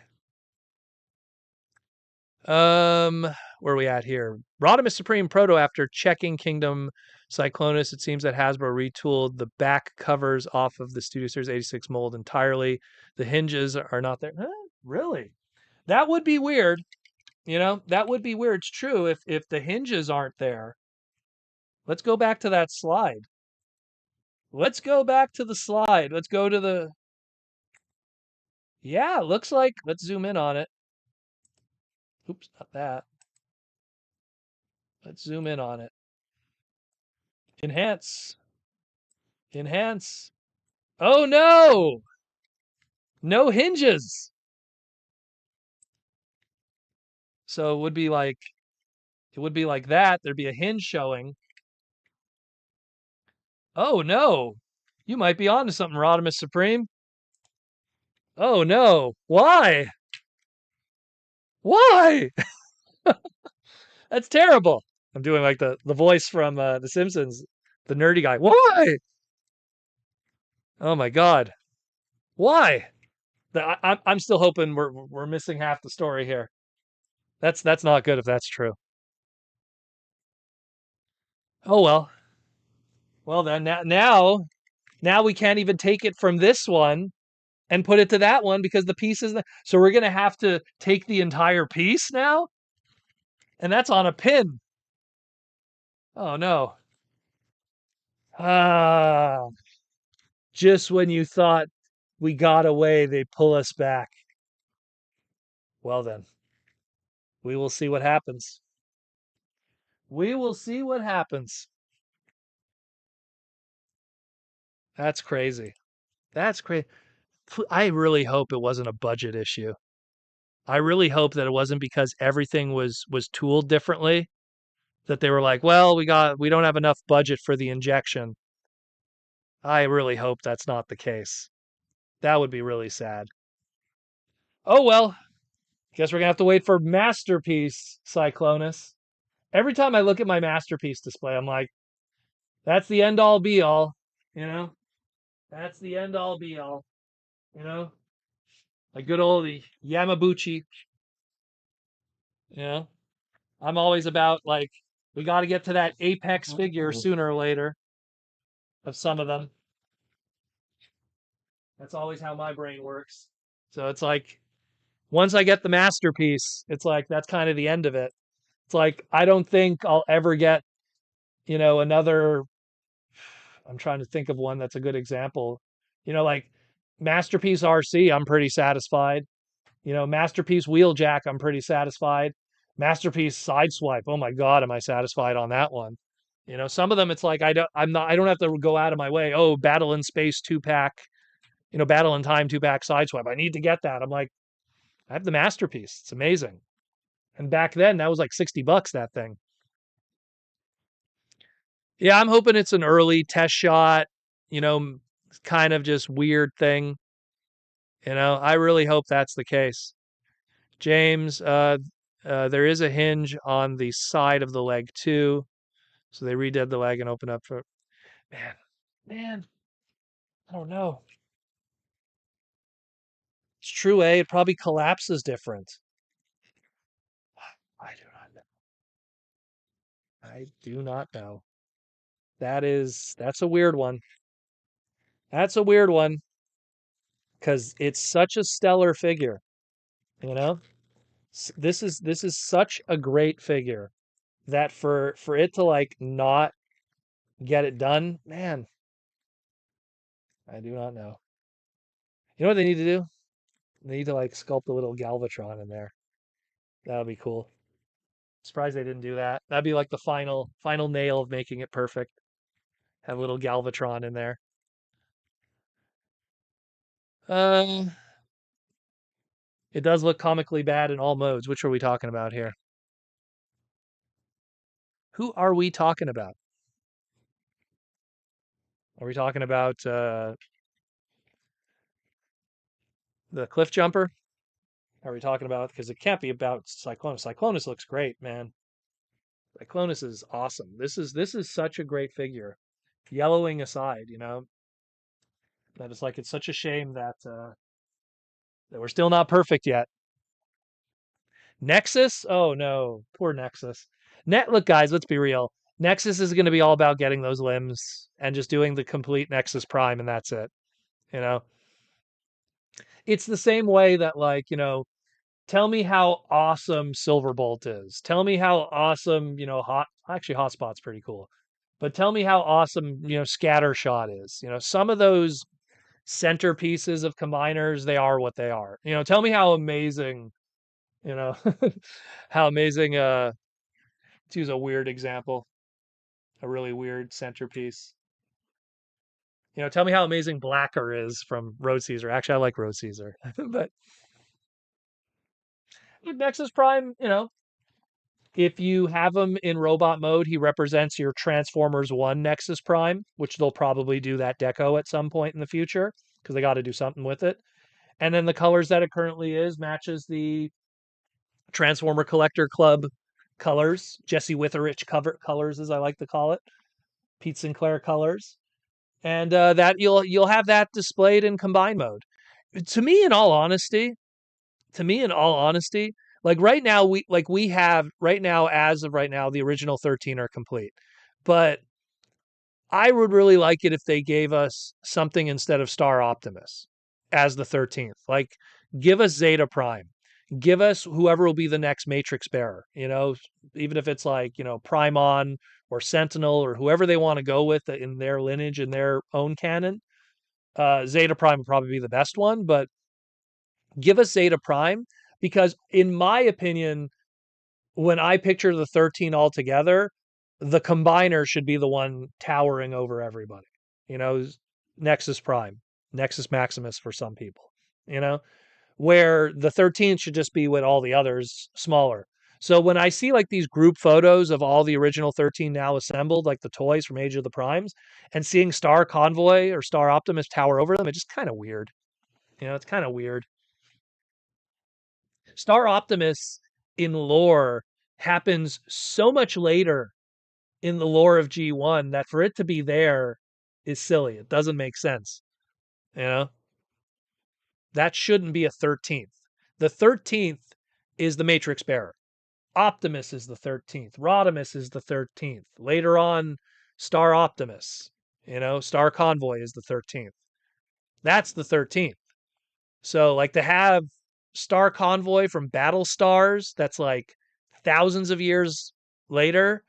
Where are we at here? Rodimus Supreme Proto, after checking Kingdom Cyclonus, it seems that Hasbro retooled the back covers off of the Studio Series 86 mold entirely. The hinges are not there. Huh? Really? That would be weird. That would be weird. It's true if the hinges aren't there. Let's go back to that slide. Let's go back to the slide. Let's go to the... Yeah, looks like... Let's zoom in on it. Oops, not that. Let's zoom in on it. Enhance. Enhance. Oh no! No hinges. So it would be like that. There'd be a hinge showing. Oh no. You might be onto something, Rodimus Supreme. Oh no. Why? Why? That's terrible. I'm doing like the voice from The Simpsons, the nerdy guy. Why? Oh my god. Why? I'm still hoping we're missing half the story here. That's not good if that's true. Oh well. Well then now we can't even take it from this one. and put it to that one because the piece is so we're gonna have to take the entire piece now, and that's on a pin. Oh no. Ah, just when you thought we got away, they pull us back. Well then, we will see what happens. We will see what happens. That's crazy. That's crazy. I really hope it wasn't a budget issue. I really hope that it wasn't because everything was tooled differently, that they were like, well, we don't have enough budget for the injection. I really hope that's not the case. That would be really sad. Oh well, guess we're gonna have to wait for Masterpiece, Cyclonus. Every time I look at my Masterpiece display, I'm like, that's the end all be all, you know? That's the end all be all, you know? Like good old Yamabuchi, you know? I'm always about like we got to get to that apex figure sooner or later of some of them. That's always how my brain works. So it's like once I get the Masterpiece, it's like that's kind of the end of it. It's like I don't think I'll ever get, another. I'm trying to think of one that's a good example. Like Masterpiece RC, I'm pretty satisfied. Masterpiece Wheeljack, I'm pretty satisfied. Masterpiece Sideswipe, oh my god, am I satisfied on that one? Some of them it's like I don't have to go out of my way. Oh, Battle in Space 2-pack, Battle in Time 2-pack Sideswipe. I need to get that. I'm like, I have the Masterpiece. It's amazing. And back then that was like $60 that thing. Yeah, I'm hoping it's an early test shot, you know, kind of just weird thing. I really hope that's the case. James, there is a hinge on the side of the leg too. So they redid the leg and opened up for man, man, I don't know. It's true, It probably collapses different. I do not know. I do not know. That's a weird one. That's a weird one because it's such a stellar figure, you know? This is such a great figure that for it to like not get it done, man, I do not know. You know what they need to do? They need to like sculpt a little Galvatron in there. That would be cool. Surprised they didn't do that. That'd be like the final nail of making it perfect. Have a little Galvatron in there. Um, it does look comically bad in all modes. Which are we talking about here? Who are we talking about? Are we talking about the cliff jumper? Are we talking about because it can't be about Cyclonus? Cyclonus looks great, man. Cyclonus is awesome. This is such a great figure. Yellowing aside, that it's like it's such a shame that we're still not perfect yet. Nexus? Oh no, poor Nexus. Look, guys, let's be real. Nexus is going to be all about getting those limbs and just doing the complete Nexus Prime, and that's it. You know, it's the same way that like tell me how awesome Silverbolt is. Tell me how awesome Hotspot's pretty cool, but tell me how awesome Scattershot is. Some of those centerpieces of combiners, they are what they are. Tell me how amazing you know how amazing to use a weird example, a really weird centerpiece. Tell me how amazing Blacker is from Road Caesar. Actually, I like Road Caesar. But Nexus Prime, if you have him in robot mode, he represents your Transformers 1 Nexus Prime, which they'll probably do that deco at some point in the future because they got to do something with it. And then the colors that it currently is matches the Transformer Collector Club colors, Jesse Witherich cover colors, as I like to call it, Pete Sinclair colors, and that you'll have that displayed in combine mode. To me, in all honesty, like right now we have right now as of right now the original 13 are complete, but I would really like it if they gave us something instead of Star Optimus. as the 13th. Like, give us Zeta Prime. Give us whoever will be the next Matrix bearer, even if it's like, Primon or Sentinel or whoever they want to go with in their lineage, in their own canon. Zeta Prime would probably be the best one, but give us Zeta Prime because, in my opinion, when I picture the 13 altogether, the combiner should be the one towering over everybody. You know, Nexus Prime, Nexus Maximus for some people, you know, where the 13th should just be with all the others smaller. So when I see like these group photos of all the original 13 now assembled, like the toys from Age of the Primes, and seeing Star Convoy or Star Optimus tower over them, it's just kind of weird. It's kind of weird. Star Optimus in lore happens so much later in the lore of G1 that for it to be there is silly. It doesn't make sense. You know, that shouldn't be a 13th. The 13th is the Matrix Bearer. Optimus is the 13th. Rodimus is the 13th. Later on, Star Optimus, Star Convoy is the 13th. That's the 13th. So, like, to have Star Convoy from Battle Stars, that's like thousands of years later,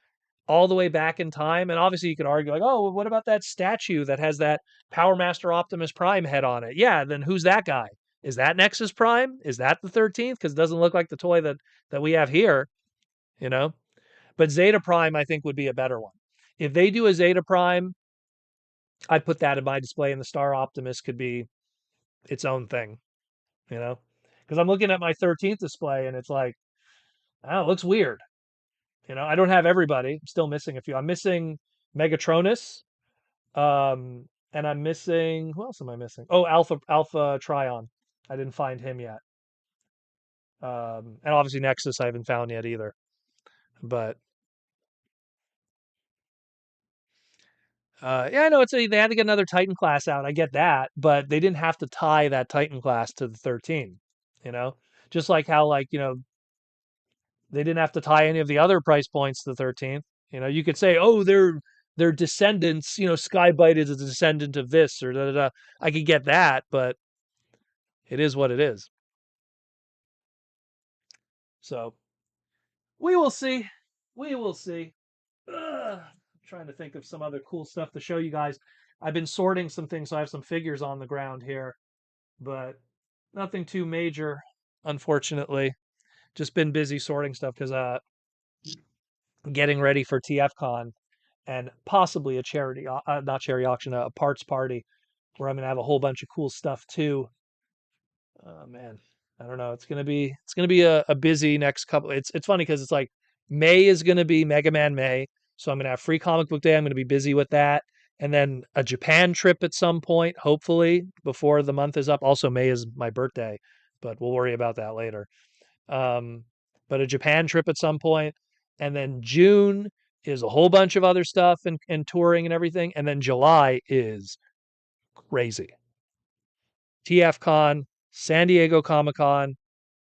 all the way back in time. And obviously, you could argue, like, oh, well, what about that statue that has that Power Master Optimus Prime head on it? Yeah, then who's that guy? Is that Nexus Prime? Is that the 13th? Because it doesn't look like the toy that we have here, you know? But Zeta Prime, I think, would be a better one. If they do a Zeta Prime, I'd put that in my display, and the Star Optimus could be its own thing, you know? Because I'm looking at my 13th display, and it's like, oh, it looks weird. I don't have everybody. I'm still missing a few. I'm missing Megatronus, and I'm missing, who else am I missing? Oh, Alpha Trion. I didn't find him yet. And obviously Nexus I haven't found yet either. But yeah, I know they had to get another Titan class out. I get that, but they didn't have to tie that Titan class to the 13. You know, just like how they didn't have to tie any of the other price points to the 13th. You could say, oh, they're descendants. Skybite is a descendant of this or da da da. I could get that, but it is what it is. So we will see. We will see. I'm trying to think of some other cool stuff to show you guys. I've been sorting some things, so I have some figures on the ground here, but nothing too major, unfortunately. Just been busy sorting stuff because getting ready for TFCon and possibly a charity, not charity auction, a parts party where I'm gonna have a whole bunch of cool stuff too. Oh man, I don't know. It's gonna be a busy next couple. It's funny because it's like May is gonna be Mega Man May, so I'm gonna have free comic book day. I'm gonna be busy with that, and then a Japan trip at some point, hopefully before the month is up. Also, May is my birthday, but we'll worry about that later. Um, but a Japan trip at some point, and then June is a whole bunch of other stuff and touring and everything, and then July is crazy. TFCon, San Diego Comic Con,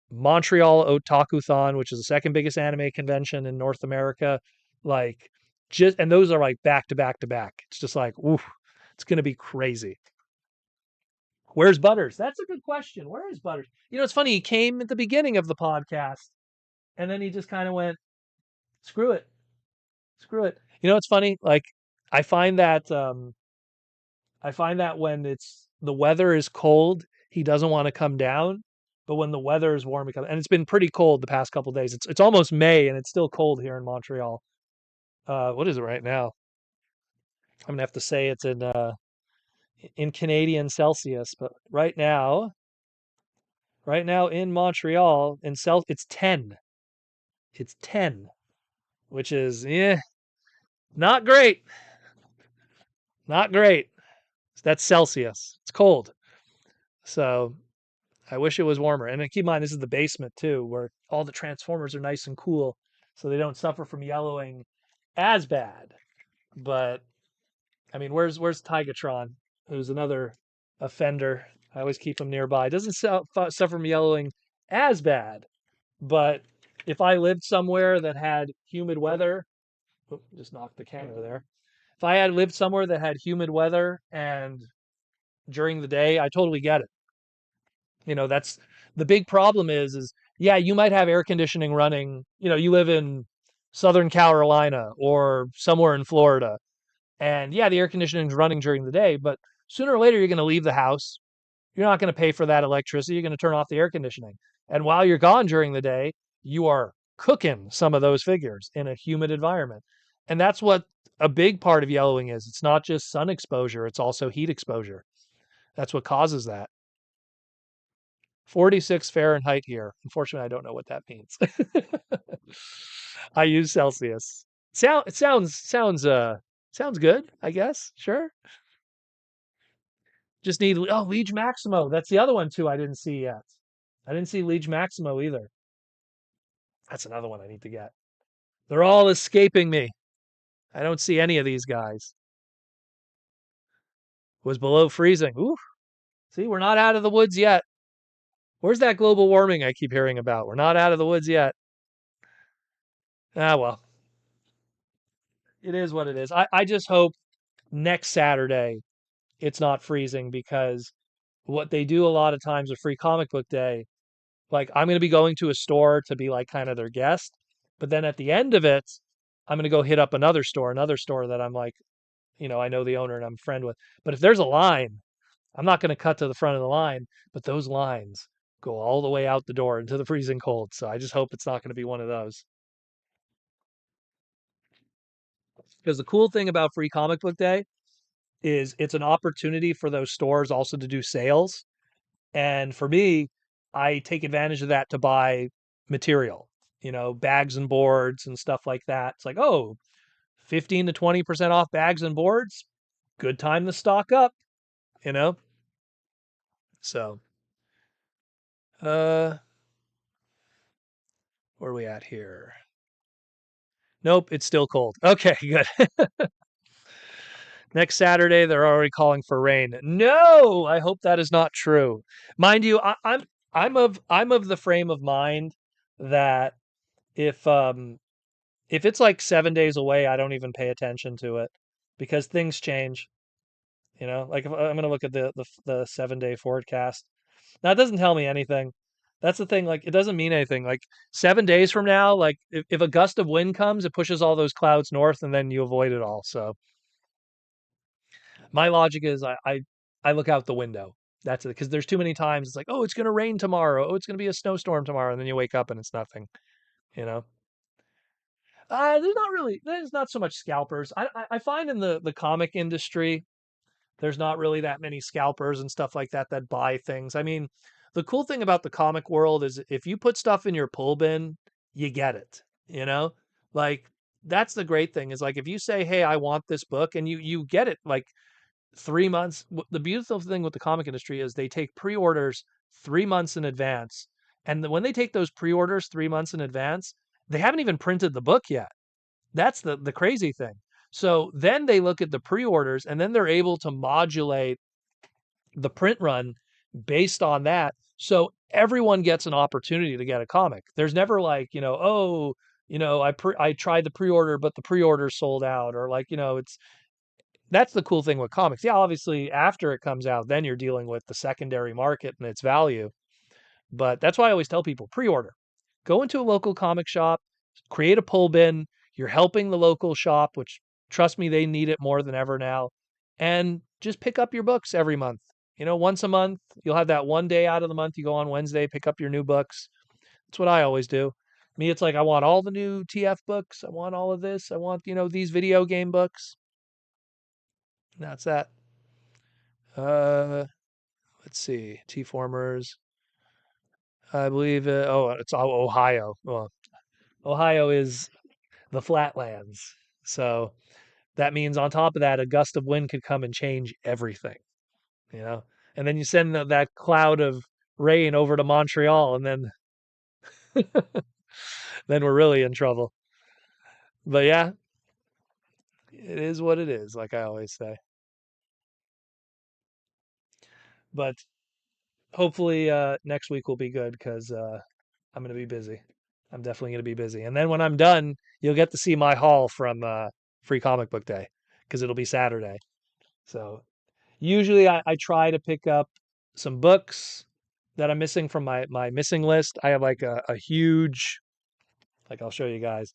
Montreal Otakuthon, which is the second biggest anime convention in North America. Like, and those are like back to back to back. It's just like, oof, it's gonna be crazy. Where's Butters? That's a good question. Where is Butters? It's funny. He came at the beginning of the podcast, and then he just kind of went, "Screw it, screw it." It's funny. Like, I find that when the weather is cold, he doesn't want to come down. But when the weather is warm, and it's been pretty cold the past couple of days. It's almost May and it's still cold here in Montreal. What is it right now? I'm gonna have to say it's in Canadian Celsius, but right now in Montreal it's 10. It's 10, which is not great. Not great. That's Celsius. It's cold. So I wish it was warmer. And keep in mind, this is the basement too, where all the Transformers are nice and cool, so they don't suffer from yellowing as bad. But I mean, where's Tigatron, who's another offender? I always keep him nearby. Doesn't suffer from yellowing as bad, but if I lived somewhere that had humid weather, just knocked the camera there. If I had lived somewhere that had humid weather and during the day, I totally get it. That's the big problem is yeah, you might have air conditioning running. You live in Southern Carolina or somewhere in Florida, and yeah, the air conditioning's running during the day, but sooner or later you're going to leave the house. You're not going to pay for that electricity. You're going to turn off the air conditioning. And while you're gone during the day, you are cooking some of those figures in a humid environment. And that's what a big part of yellowing is. It's not just sun exposure, it's also heat exposure. That's what causes that. 46 Fahrenheit here. Unfortunately, I don't know what that means. I use Celsius. Sounds good, I guess. Sure. Just need Liege Maximo. That's the other one too I didn't see yet. I didn't see Liege Maximo either. That's another one I need to get. They're all escaping me. I don't see any of these guys. Was below freezing. Ooh. See, we're not out of the woods yet. Where's that global warming I keep hearing about? We're not out of the woods yet. Ah, well, it is what it is. I just hope next Saturday it's not freezing because what they do a lot of times with Free Comic Book Day, like I'm going to be going to a store to be like kind of their guest, but then at the end of it, I'm going to go hit up another store that I'm like, I know the owner and I'm a friend with. But if there's a line, I'm not going to cut to the front of the line, but those lines go all the way out the door into the freezing cold. So I just hope it's not going to be one of those. Because the cool thing about Free Comic Book Day is it's an opportunity for those stores also to do sales. And for me, I take advantage of that to buy material, bags and boards and stuff like that. It's like, oh, 15 to 20% off bags and boards. Good time to stock up, you know? So, uh, where are we at here? Nope, it's still cold. Okay, good. Next Saturday, they're already calling for rain. No, I hope that is not true. Mind you, I'm of the frame of mind that if if it's like 7 days away, I don't even pay attention to it because things change. Like if I'm gonna look at the 7 day forecast. That doesn't tell me anything. That's the thing. Like it doesn't mean anything. Like 7 days from now, like if a gust of wind comes, it pushes all those clouds north, and then you avoid it all. So my logic is I look out the window. That's it. Because there's too many times it's like, oh, it's gonna rain tomorrow. Oh, it's gonna be a snowstorm tomorrow, and then you wake up and it's nothing. You know. There's not so much scalpers. I find in the comic industry, there's not really that many scalpers and stuff like that buy things. I mean, the cool thing about the comic world is if you put stuff in your pull bin, you get it, you know? Like that's the great thing is like if you say, "Hey, I want this book," and you get it like 3 months. The beautiful thing with the comic industry is they take pre-orders 3 months in advance. And when they take those pre-orders 3 months in advance, they haven't even printed the book yet. That's the crazy thing. So then they look at the pre-orders and then they're able to modulate the print run based on that. So everyone gets an opportunity to get a comic. There's never like, oh, I tried the pre-order but the pre-order sold out or like, it's that's the cool thing with comics. Yeah, obviously after it comes out, then you're dealing with the secondary market and its value. But that's why I always tell people pre-order. Go into a local comic shop, create a pull bin. You're helping the local shop, which trust me, they need it more than ever now. And just pick up your books every month. Once a month, you'll have that one day out of the month. You go on Wednesday, pick up your new books. That's what I always do. Me, it's like I want all the new TF books. I want all of this. I want, these video game books. And that's that. Uh, let's see. T-formers. I believe. It's all Ohio. Well, Ohio is the flatlands. So that means on top of that, a gust of wind could come and change everything, you know? And then you send that cloud of rain over to Montreal, and then then we're really in trouble. But yeah, it is what it is, like I always say. But hopefully next week will be good because I'm gonna be busy. I'm definitely gonna be busy. And then when I'm done, you'll get to see my haul from Free Comic Book Day because it'll be Saturday. So usually I try to pick up some books that I'm missing from my missing list. I have like a huge, like I'll show you guys.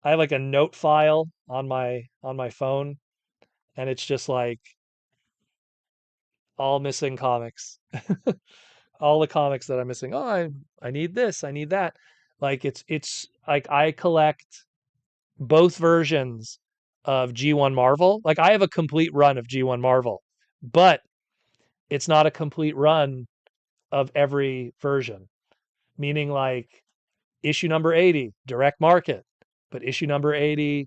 I have like a note file on my phone, and it's just like all missing comics. All the comics that I'm missing. Oh, I need this, I need that. Like it's like I collect both versions of G1 Marvel. Like I have a complete run of G1 Marvel, but it's not a complete run of every version. Meaning like issue number 80, direct market, but issue number 80,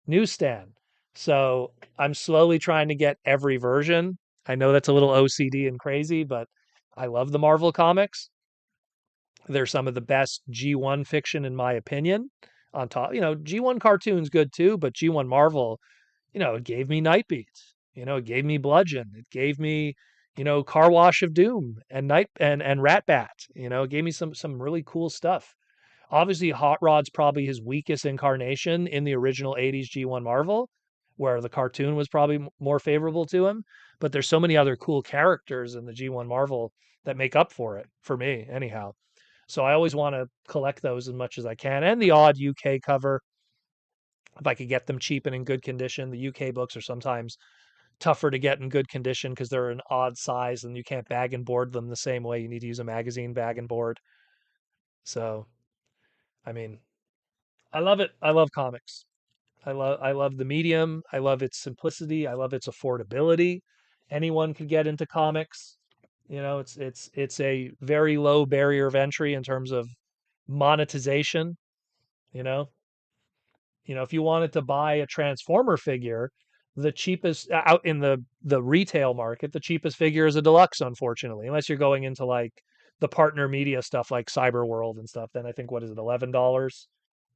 newsstand. So I'm slowly trying to get every version. I know that's a little OCD and crazy, but I love the Marvel comics. They're some of the best G1 fiction, in my opinion. On top, G1 cartoons good too, but G1 Marvel, it gave me Nightbeat. It gave me Bludgeon. It gave me, Car Wash of Doom and Rat Bat. It gave me some really cool stuff. Obviously, Hot Rod's probably his weakest incarnation in the original 80s G1 Marvel, where the cartoon was probably more favorable to him. But there's so many other cool characters in the G1 Marvel that make up for it, for me, anyhow. So I always want to collect those as much as I can. And the odd UK cover, if I could get them cheap and in good condition. The UK books are sometimes tougher to get in good condition because they're an odd size and you can't bag and board them the same way. You need to use a magazine bag and board. So, I mean, I love it. I love comics. I love the medium. I love its simplicity. I love its affordability. Anyone could get into comics. It's a very low barrier of entry in terms of monetization, you know. If you wanted to buy a Transformer figure, the cheapest out in the retail market, the cheapest figure is a deluxe, unfortunately, unless you're going into like the partner media stuff like Cyber World and stuff. Then I think what is it, $11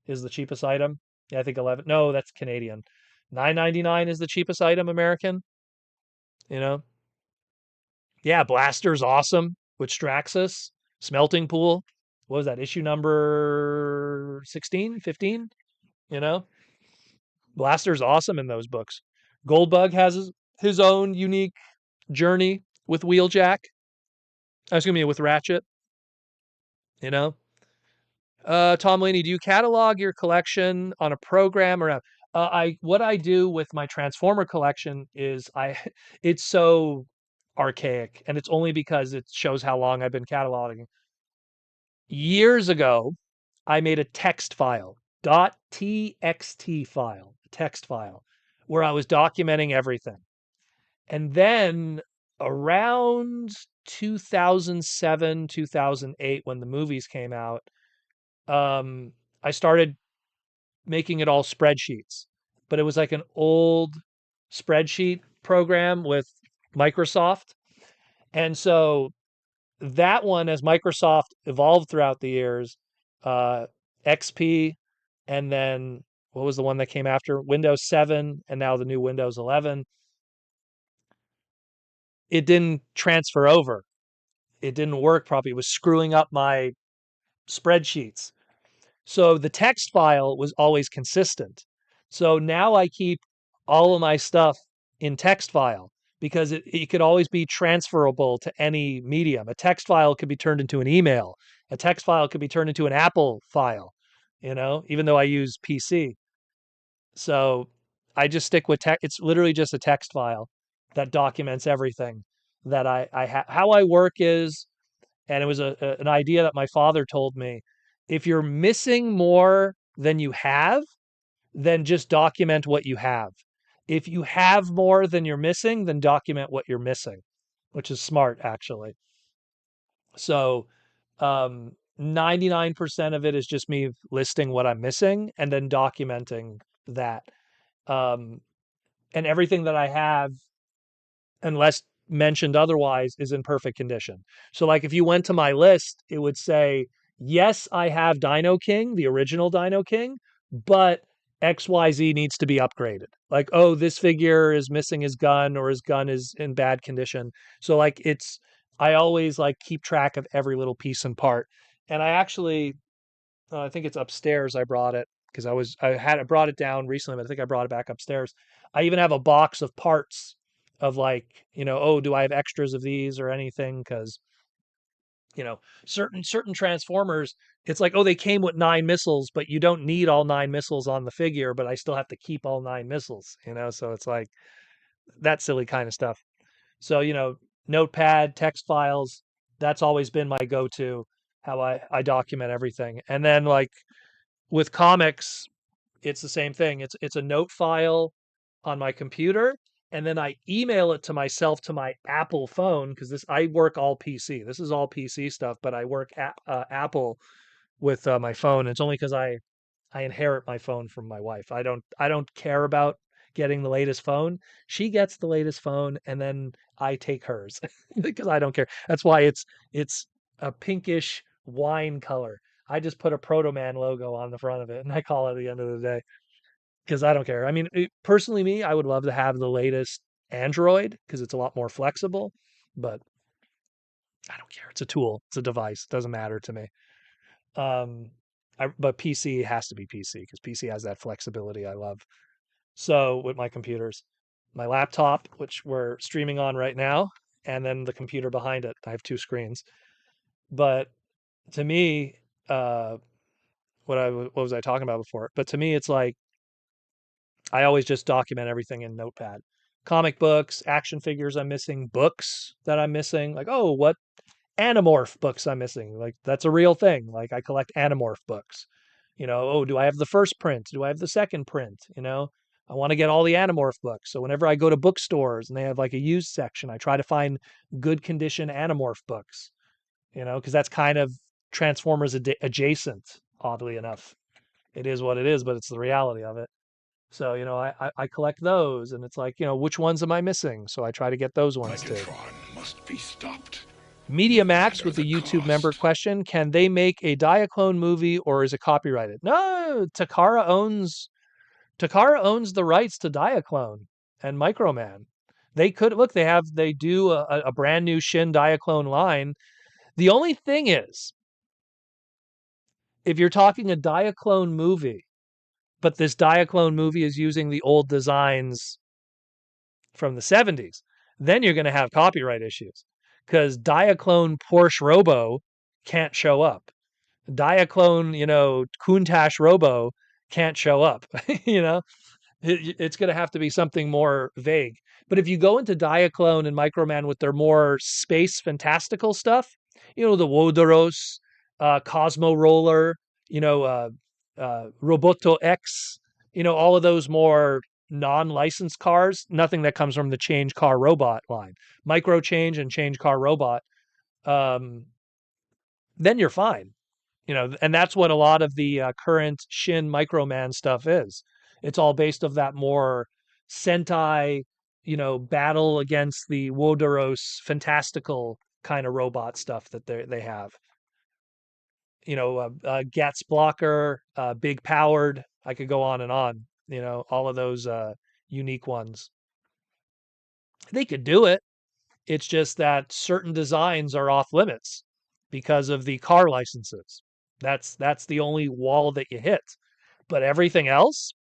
is the cheapest item. Yeah, I think 11. No, that's Canadian. 9.99 is the cheapest item American. You know, yeah, Blaster's awesome with Straxus, Smelting Pool. What was that issue number 16, 15? You know, Blaster's awesome in those books. Goldbug has his own unique journey with Wheeljack. Excuse me, with Ratchet. You know, Tom Laney, do you catalog your collection on a program or I what I do with my Transformer collection is it's so archaic and it's only because it shows how long I've been cataloging. Years ago, I made a text file, .txt file, text file, where I was documenting everything. And then around 2007, 2008, when the movies came out, I started making it all spreadsheets. But it was like an old spreadsheet program with Microsoft. And so that one, as Microsoft evolved throughout the years, uh, XP, and then what was the one that came after? Windows 7, and now the new Windows 11. It didn't transfer over. It didn't work properly. It was screwing up my spreadsheets. So the text file was always consistent. So now I keep all of my stuff in text file because it could always be transferable to any medium. A text file could be turned into an email. A text file could be turned into an Apple file, even though I use PC. So I just stick with text. It's literally just a text file that documents everything that how I work is, and it was an idea that my father told me. If you're missing more than you have, then just document what you have. If you have more than you're missing, then document what you're missing, which is smart, actually. So, 99% of it is just me listing what I'm missing and then documenting that. Um, and everything that I have, unless mentioned otherwise, is in perfect condition. So, like, if you went to my list, it would say, yes, I have Dino King, the original Dino King, but XYZ needs to be upgraded. Like, oh, this figure is missing his gun or his gun is in bad condition. So, like, I always like keep track of every little piece and part. And I actually, I think it's upstairs. I brought it because I brought it down recently, but I think I brought it back upstairs. I even have a box of parts of like, oh, do I have extras of these or anything? Because certain Transformers, it's like, oh, they came with 9 missiles, but you don't need all 9 missiles on the figure, but I still have to keep all 9 missiles, so it's like that silly kind of stuff. So, notepad, text files, that's always been my go-to, how I document everything. And then like with comics, it's the same thing. It's a note file on my computer, and then I email it to myself to my Apple phone, because I work all PC. This is all PC stuff, but I work Apple with my phone. It's only because I inherit my phone from my wife. I don't care about getting the latest phone. She gets the latest phone, and then I take hers because I don't care. That's why it's a pinkish wine color. I just put a Proto Man logo on the front of it, and I call it the end of the day because I don't care. I mean, personally, me, I would love to have the latest Android because it's a lot more flexible, but I don't care. It's a tool. It's a device. It doesn't matter to me. Um, but PC has to be PC because PC has that flexibility I love. So with my computers, my laptop, which we're streaming on right now, and then the computer behind it. I have 2 screens. But to me, uh, what was I talking about before? But to me, it's like I always just document everything in Notepad. Comic books, action figures I'm missing, books that I'm missing. Like, oh, what Animorph books I'm missing? Like, that's a real thing. Like, I collect Animorph books. Oh, do I have the first print? Do I have the second print? I want to get all the Animorph books. So whenever I go to bookstores and they have like a used section, I try to find good condition Animorph books, because that's kind of Transformers adjacent, oddly enough. It is what it is, but it's the reality of it. So, I collect those, and it's like, which ones am I missing? So I try to get those ones too. Megatron must be stopped. No Media Max matter with the the YouTube member cost. question: can they make a Diaclone movie, or is it copyrighted? No, Takara owns the rights to Diaclone and Microman. They could look. They do a brand new Shin Diaclone line. The only thing is, if you're talking a Diaclone movie, but this Diaclone movie is using the old designs from the 70s, then you're going to have copyright issues because Diaclone Porsche Robo can't show up. Diaclone, Countach Robo can't show up. It's going to have to be something more vague. But if you go into Diaclone and Microman with their more space fantastical stuff, the Wodoros, Cosmo Roller, Roboto X, all of those more non-licensed cars, nothing that comes from the Change Car Robot line, Micro Change and Change Car Robot, um, then you're fine. And that's what a lot of the current Shin Microman stuff is. It's all based of that more Sentai, battle against the Wodoros fantastical kind of robot stuff that they have. Gats Blocker, Big Powered. I could go on and on. All of those unique ones. They could do it. It's just that certain designs are off limits because of the car licenses. That's the only wall that you hit. But everything else,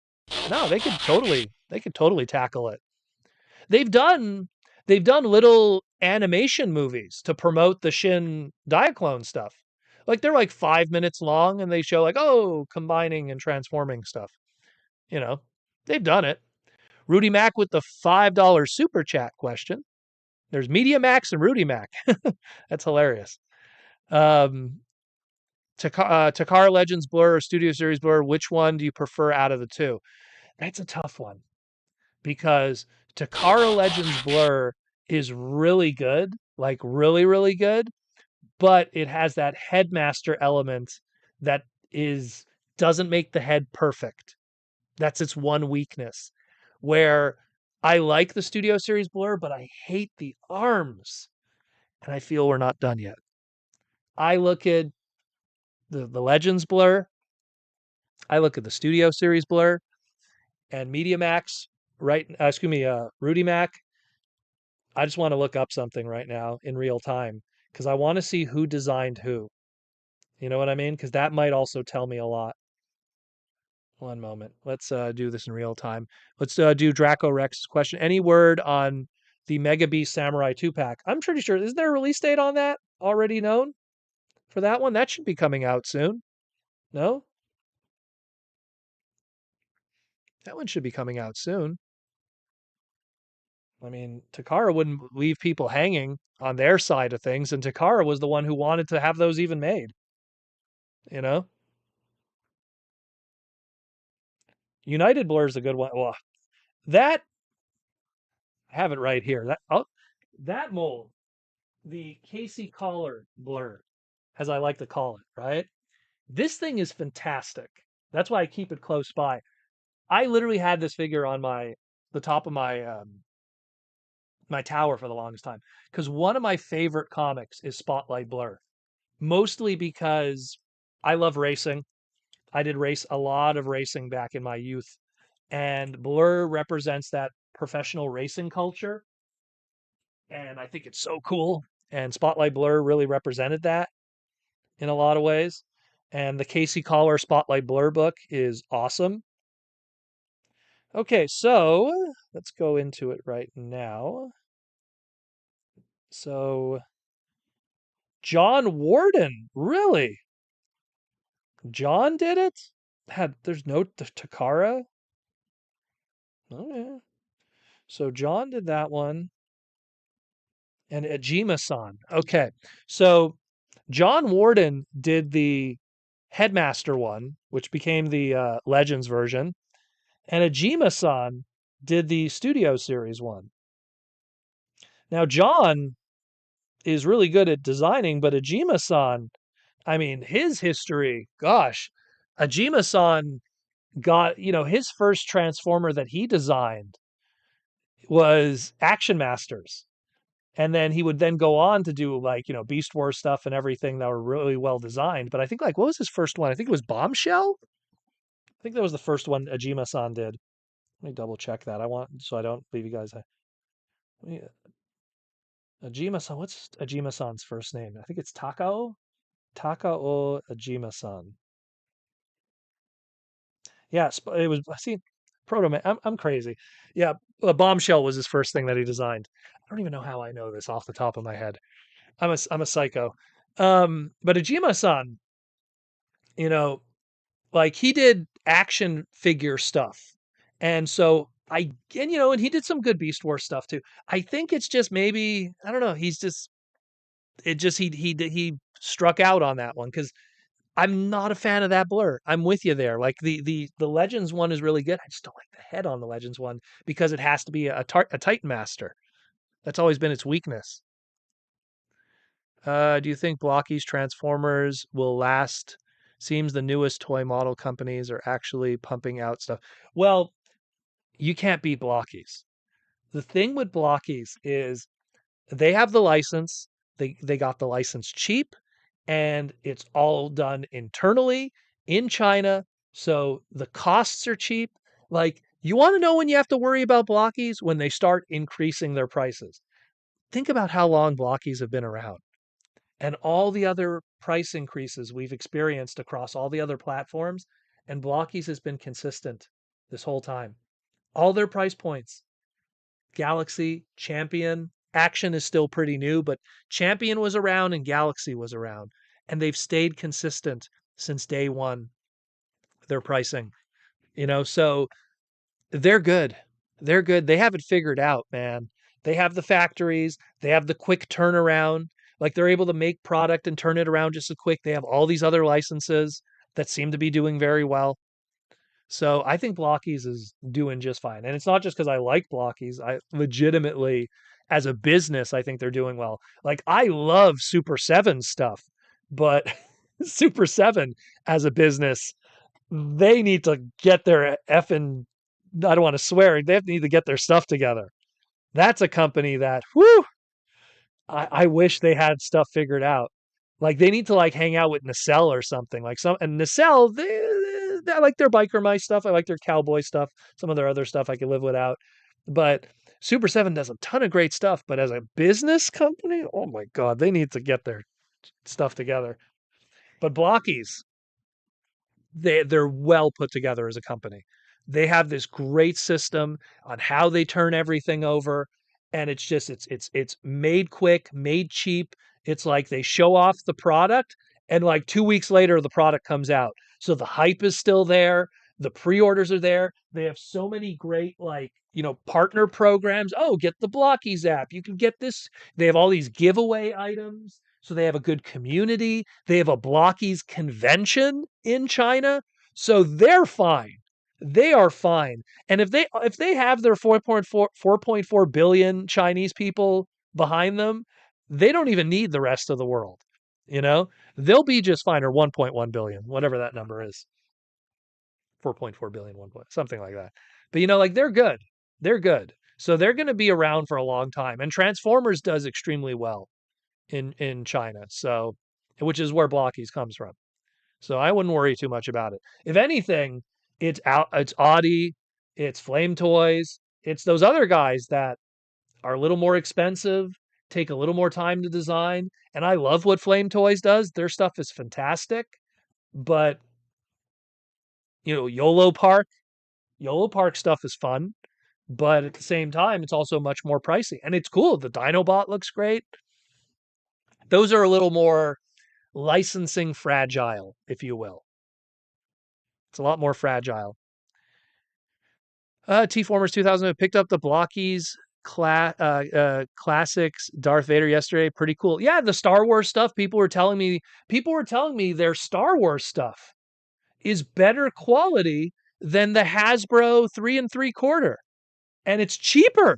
no, they could totally tackle it. They've done they've done little animation movies to promote the Shin Diaclone stuff. Like they're like 5 minutes long and they show like, oh, combining and transforming stuff. You know, they've done it. Rudy Mac with the $5 super chat question. There's Media Max and Rudy Mac. That's hilarious. Um, Takara Legends Blur or Studio Series Blur, which one do you prefer out of the two? That's a tough one because Takara Legends Blur is really good, like really, really good, but it has that headmaster element that is doesn't make the head perfect. That's its one weakness. Where I like the Studio Series Blur, but I hate the arms. And I feel we're not done yet. I look at the Legends Blur, I look at the Studio Series Blur, and Media Max, right? Rudy Mac. I just want to look up something right now in real time because I want to see who designed who. You know what I mean? Because that might also tell me a lot. One moment. Let's do this in real time. Let's do Draco Rex's question. Any word on the Mega Beast Samurai 2 pack? I'm pretty sure. Is there a release date on that already known? for that one? That should be coming out soon. No? That one should be coming out soon. I mean, Takara wouldn't leave people hanging on their side of things, and Takara was the one who wanted to have those even made, you know? United Blur is a good one. Well, that I have it right here. That mold, the Casey Collar Blur, as I like to call it, right? This thing is fantastic. That's why I keep it close by. I literally had this figure on the top of my tower for the longest time because one of my favorite comics is Spotlight Blur, mostly because I love racing. I did race a lot of racing back in my youth, and Blur represents that professional racing culture, and I think it's so cool. And Spotlight Blur really represented that in a lot of ways. And the Casey Collar Spotlight Blur book is awesome. Okay, so let's go into it right now. So, John Warden, really? John did it? There's no Takara? Oh, yeah. So, John did that one. And Ajima-san. Okay, so John Warden did the Headmaster one, which became the Legends version. And Ajima-san did the Studio Series one. Now, John is really good at designing, but Ajima-san, I mean, his history, gosh, Ajima-san got, his first Transformer that he designed was Action Masters. And then he would then go on to do like, Beast Wars stuff and everything that were really well designed. But I think like, what was his first one? I think it was Bombshell. I think that was the first one Ajima-san did. Let me double check that. So I don't leave you guys. Ajima-san, what's Ajima-san's first name? I think it's Takao? Takao Ajima-san. Yeah, it was, see, Proto Man, I'm crazy. Yeah, Bombshell was his first thing that he designed. I don't even know how I know this off the top of my head. I'm a psycho. But Ajima-san, you know, like he did action figure stuff. And so and he did some good Beast Wars stuff too. I think it's just maybe, I don't know, he struck out on that one because I'm not a fan of that Blur. I'm with you there. Like the Legends one is really good. I just don't like the head on the Legends one because it has to be a Titan Master. That's always been its weakness. Do you think Blocky's Transformers will last? Seems the newest toy model companies are actually pumping out stuff. Well, you can't beat Blocky's. The thing with Blocky's is they have the license. They got the license cheap, and it's all done internally in China. So the costs are cheap. Like, you want to know when you have to worry about Blockies? When they start increasing their prices. Think about how long Blockies have been around and all the other price increases we've experienced across all the other platforms. And Blockies has been consistent this whole time. All their price points, Galaxy, Champion, Action is still pretty new, but Champion was around and Galaxy was around. And they've stayed consistent since day one, their pricing. So they're good. They're good. They have it figured out, man. They have the factories, they have the quick turnaround. Like they're able to make product and turn it around just as quick. They have all these other licenses that seem to be doing very well. So I think Blockies is doing just fine. And it's not just because I like Blockies. I legitimately, as a business, I think they're doing well. Like I love Super 7 stuff, but Super 7 as a business, they need to get their effing, I don't want to swear, they need to get their stuff together. That's a company that, whew, I wish they had stuff figured out. Like they need to like hang out with Nacelle or something. And Nacelle, I like their biker mice stuff. I like their cowboy stuff. Some of their other stuff I can live without. But Super 7 does a ton of great stuff. But as a business company, oh my God, they need to get their stuff together. But Blockies, they're well put together as a company. They have this great system on how they turn everything over, and it's just it's made quick, made cheap. It's like they show off the product And like 2 weeks later, the product comes out. So the hype is still there. The pre-orders are there. They have so many great partner programs. Oh, get the Blockies app. You can get this. They have all these giveaway items. So they have a good community. They have a Blockies convention in China. So they're fine. They are fine. And if they have their 4.4 billion Chinese people behind them, they don't even need the rest of the world. You know, they'll be just fine, or 1.1 billion, whatever that number is. 4.4 billion, something like that. But like they're good. They're good. So they're going to be around for a long time. And Transformers does extremely well in China. So, which is where Blockies comes from. So I wouldn't worry too much about it. If anything, it's Audi, it's Flame Toys, it's those other guys that are a little more expensive, take a little more time to design. And I love what Flame Toys does. Their stuff is fantastic. But YOLO Park stuff is fun, but at the same time, it's also much more pricey. And it's cool. The Dinobot looks great. Those are a little more licensing fragile, if you will. It's a lot more fragile. Tformers 2000 picked up the Blockies classics Darth Vader yesterday. Pretty cool. Yeah, the Star Wars stuff. People were telling me their Star Wars stuff is better quality than the Hasbro 3 3/4, and it's cheaper.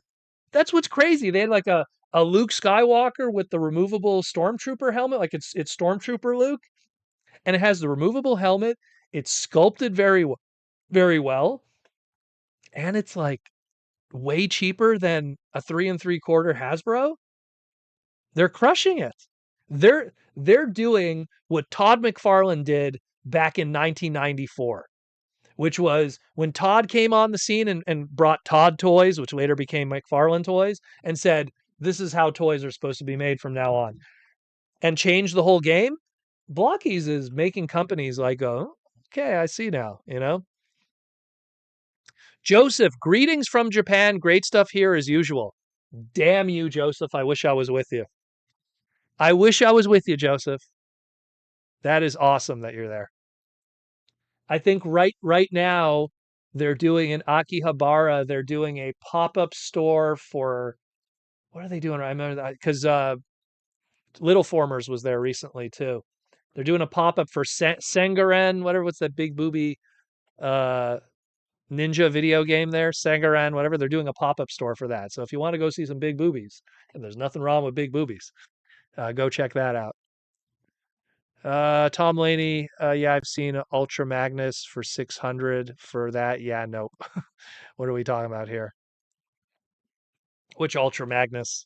That's what's crazy. They had like a Luke Skywalker with the removable Stormtrooper helmet, like it's Stormtrooper Luke, and it has the removable helmet. It's sculpted very well, and it's like way cheaper than a 3 3/4 Hasbro. They're crushing it. They're doing what Todd McFarlane did back in 1994, which was when Todd came on the scene and brought Todd Toys, which later became McFarlane Toys, and said, this is how toys are supposed to be made from now on, and changed the whole game. Blockies is making companies like, oh, okay, I see now, Joseph, greetings from Japan. Great stuff here as usual. Damn you, Joseph. I wish I was with you. I wish I was with you, Joseph. That is awesome that you're there. I think right now they're doing in Akihabara, they're doing a pop-up store for what are they doing? I remember that because Little Formers was there recently too. They're doing a pop-up for Sangaren, what's that big booby uh ninja video game there, Sangaren, whatever. They're doing a pop-up store for that. So if you want to go see some big boobies, and there's nothing wrong with big boobies, go check that out. Tom Laney, yeah, I've seen Ultra Magnus for 600 for that. Yeah, no. What are we talking about here? Which Ultra Magnus?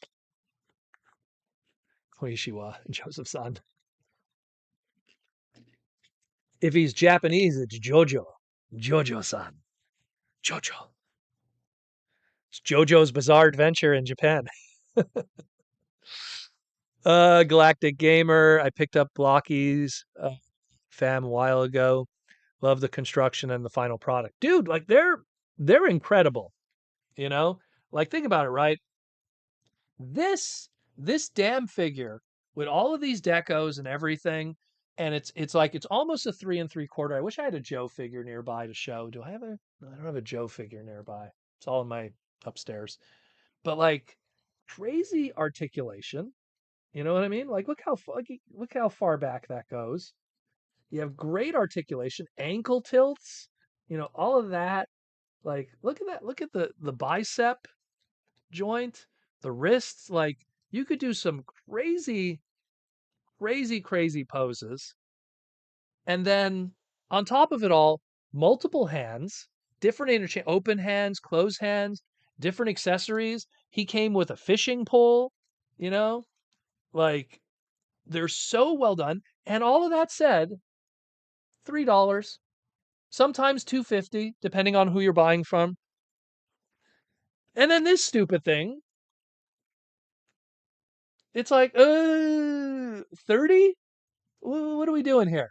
Koishiwa, Joseph-san. If he's Japanese, it's Jojo. Jojo-san. Jojo. It's JoJo's Bizarre Adventure in Japan. Galactic Gamer. I picked up Blockies fam a while ago. Love the construction and the final product. Dude, like they're incredible. You know? Like think about it, right? This damn figure with all of these decos and everything, and it's like it's almost a 3 3/4. I wish I had a Joe figure nearby to show. Do I have a? No, I don't have a Joe figure nearby. It's all in my upstairs. But like crazy articulation. You know what I mean? Like look how far back that goes. You have great articulation, ankle tilts. All of that. Like look at that. Look at the bicep joint, the wrists. Like you could do some crazy, crazy, crazy poses. And then on top of it all, multiple hands, different interchange, open hands, closed hands, different accessories. He came with a fishing pole, you know, like they're so well done. And all of that said, $3, sometimes 250, depending on who you're buying from. And then this stupid thing, it's like, 30? What are we doing here?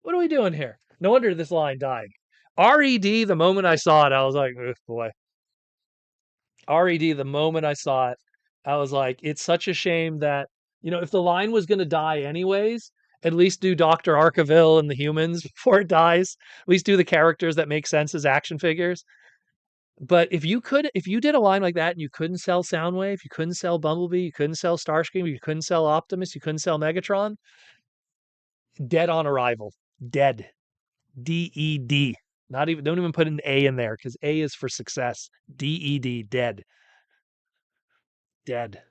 What are we doing here? No wonder this line died. RED, the moment I saw it, I was like, ugh, boy. RED, the moment I saw it, I was like, it's such a shame that, if the line was going to die anyways, At least do Dr. Arkaville and the humans before it dies. At least do the characters that make sense as action figures. But if you did a line like that and you couldn't sell Soundwave, you couldn't sell Bumblebee, you couldn't sell Starscream, you couldn't sell Optimus, you couldn't sell Megatron, dead on arrival. Dead. DED. Not even, don't even put an A in there because A is for success. DED. Dead. Dead.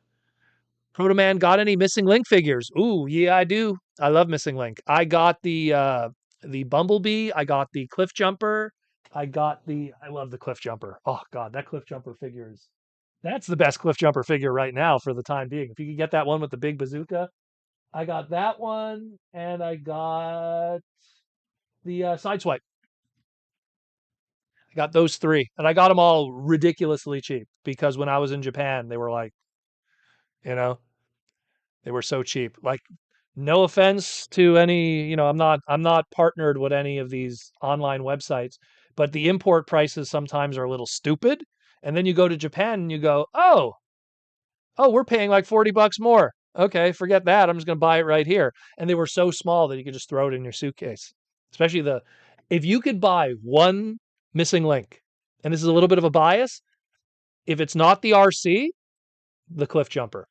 Proto Man, got any Missing Link figures? Ooh, yeah, I do. I love Missing Link. I got the Bumblebee. I got the Cliff Jumper. I love the Cliff Jumper. Oh god, that Cliff Jumper figure is that's the best Cliff Jumper figure right now for the time being. If you could get that one with the big bazooka, I got that one, and I got the Sideswipe. I got those three, and I got them all ridiculously cheap because when I was in Japan, they were like, you know, they were so cheap. Like, no offense to any, I'm not partnered with any of these online websites, but the import prices sometimes are a little stupid. And then you go to Japan and you go, oh, we're paying like $40 more. Okay, forget that. I'm just going to buy it right here. And they were so small that you could just throw it in your suitcase. Especially if you could buy one Missing Link, and this is a little bit of a bias, if it's not the RC, the Cliff Jumper.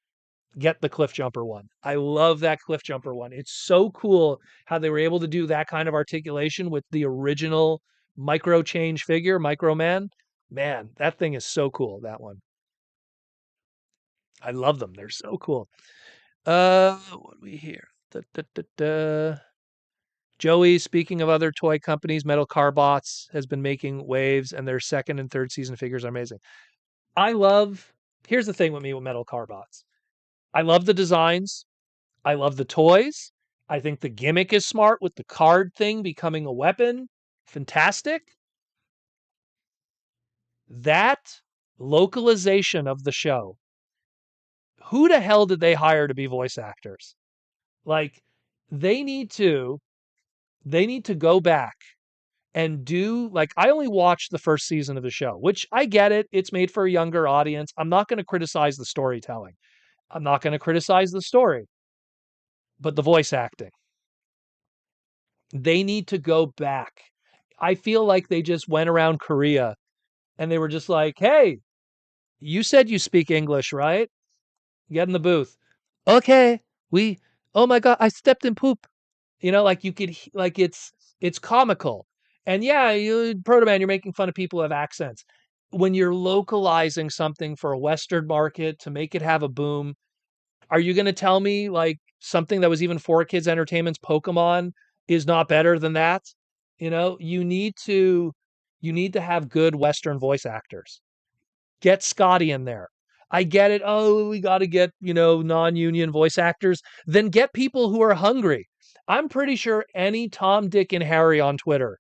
Get the Cliff Jumper one. I love that Cliff Jumper one. It's so cool how they were able to do that kind of articulation with the original micro change figure, Micro Man. Man, that thing is so cool, that one. I love them. They're so cool. What do we hear? Joey, speaking of other toy companies, Metal Carbots has been making waves, and their second and third season figures are amazing. Here's the thing with me with Metal Carbots. I love the designs. I love the toys. I think the gimmick is smart with the card thing becoming a weapon. Fantastic. That localization of the show. Who the hell did they hire to be voice actors? Like, they need to go back and do, like, I only watched the first season of the show, which I get it. It's made for a younger audience. I'm not going to criticize the storytelling. I'm not going to criticize the story, but the voice acting. They need to go back. I feel like they just went around Korea and they were just like, hey, you said you speak English, right? Get in the booth. Okay. Oh my God, I stepped in poop. Like you could, like it's comical. And yeah, Proto Man, you're making fun of people who have accents. When you're localizing something for a Western market to make it have a boom, are you going to tell me like something that was even for kids entertainment's Pokemon is not better than that? You need to have good Western voice actors. Get Scotty in there. I get it. Oh, we got to get, non-union voice actors. Then get people who are hungry. I'm pretty sure any Tom, Dick, and Harry on Twitter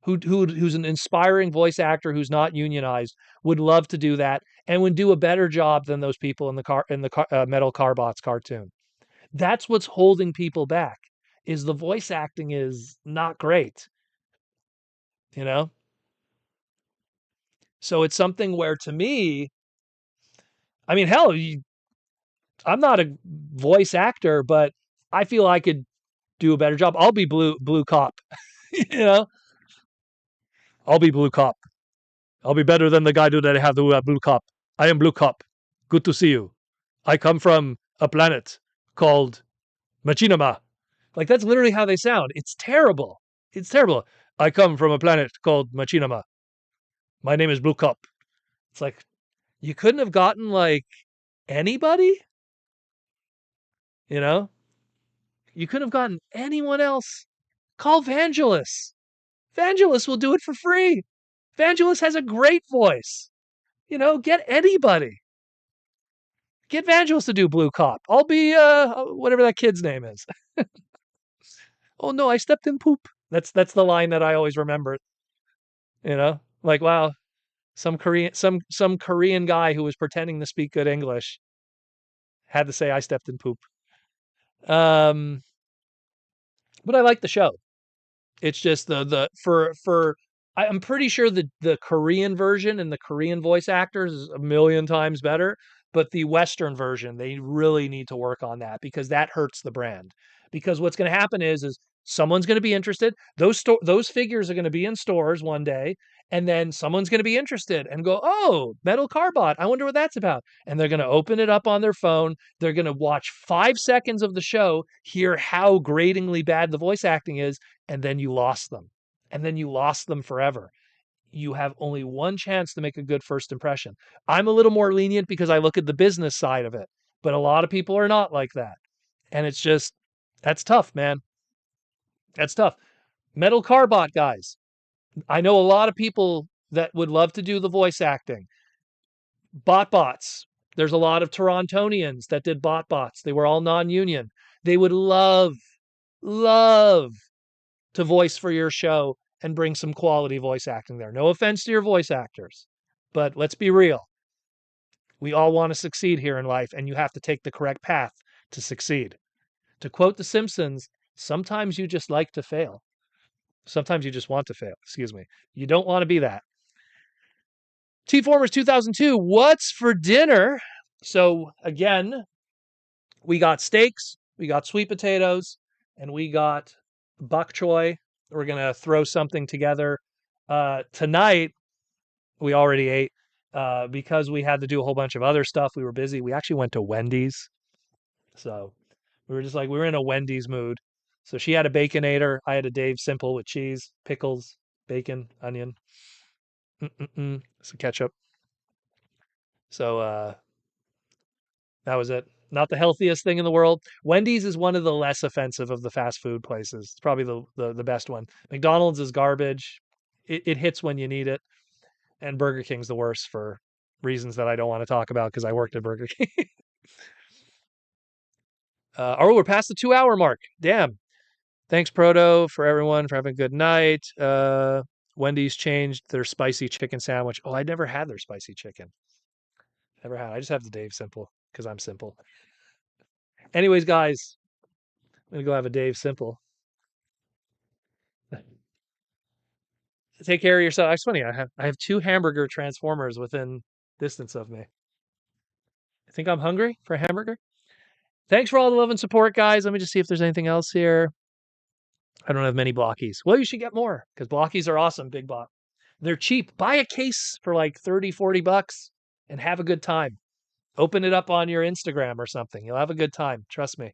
who's an inspiring voice actor who's not unionized would love to do that and would do a better job than those people in the Metal Carbots cartoon. That's what's holding people back. Is the voice acting is not great, you know. So it's something where, to me, I mean, hell, I'm not a voice actor, but I feel I could do a better job. I'll be blue cop, you know. I'll be blue cop. I'll be better than the guy that I have the blue cop. I am blue cop. Good to see you. I come from a planet called Machinima. Like, that's literally how they sound. It's terrible. It's terrible. I come from a planet called Machinima. My name is Blue Cop. It's like, you couldn't have gotten like anybody, you know? You couldn't have gotten anyone else. Call Vangelis. Vangelis will do it for free. Vangelis has a great voice. Get anybody. Get Vangelis to do Blue Cop. I'll be whatever that kid's name is. Oh no, I stepped in poop. That's the line that I always remember. Like, wow, some Korean guy who was pretending to speak good English had to say I stepped in poop. But I like the show. It's just I'm pretty sure the Korean version and the Korean voice actors is a million times better, but the Western version, they really need to work on that because that hurts the brand. because what's going to happen is someone's going to be interested. Those figures are going to be in stores one day, and then someone's going to be interested and go, "Oh, metal carbot. I wonder what that's about." And they're going to open it up on their phone. They're going to watch 5 seconds of the show, hear how gratingly bad the voice acting is, and then you lost them. And then you lost them forever. You have only one chance to make a good first impression. I'm a little more lenient because I look at the business side of it, but a lot of people are not like that. And it's just, that's tough, man. That's tough. Metal Carbot guys. I know a lot of people that would love to do the voice acting. Bots. There's a lot of Torontonians that did bots. They were all non-union. They would love to voice for your show and bring some quality voice acting there. No offense to your voice actors, but let's be real. We all want to succeed here in life, and you have to take the correct path to succeed. To quote The Simpsons, sometimes you just like to fail. Sometimes you just want to fail. Excuse me. You don't want to be that. Tformers 2002, what's for dinner? So again, we got steaks, we got sweet potatoes, and we got bok choy. We're going to throw something together. Tonight, we already ate because we had to do a whole bunch of other stuff. We were busy. We actually went to Wendy's. So we were just like, we were in a Wendy's mood. So she had a Baconator. I had a Dave Simple with cheese, pickles, bacon, onion, some ketchup. So that was it. Not the healthiest thing in the world. Wendy's is one of the less offensive of the fast food places. It's probably the best one. McDonald's is garbage. It hits when you need it. And Burger King's the worst for reasons that I don't want to talk about because I worked at Burger King. We're past the 2-hour mark. Damn. Thanks, Proto, for everyone for having a good night. Wendy's changed their spicy chicken sandwich. Oh, I never had their spicy chicken. Never had. I just have the Dave Simple because I'm simple. Anyways, guys, I'm gonna go have a Dave Simple. Take care of yourself. It's funny. I have 2 hamburger transformers within distance of me. I think I'm hungry for a hamburger. Thanks for all the love and support, guys. Let me just see if there's anything else here. I don't have many blockies. Well, you should get more because blockies are awesome. Big block. They're cheap. Buy a case for like 30, 40 bucks and have a good time. Open it up on your Instagram or something. You'll have a good time. Trust me.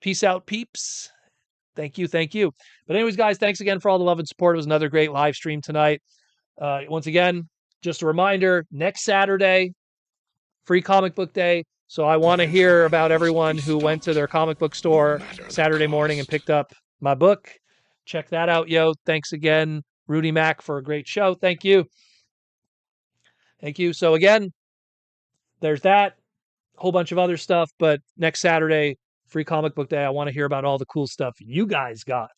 Peace out, peeps. Thank you. Thank you. But anyways, guys, thanks again for all the love and support. It was another great live stream tonight. Once again, just a reminder, next Saturday, free comic book day. So I want to hear about everyone who went to their comic book store Saturday morning and picked up my book. Check that out, yo. Thanks again, Rudy Mack, for a great show. Thank you. Thank you. So again, there's that. Whole bunch of other stuff, but next Saturday, free comic book day. I want to hear about all the cool stuff you guys got,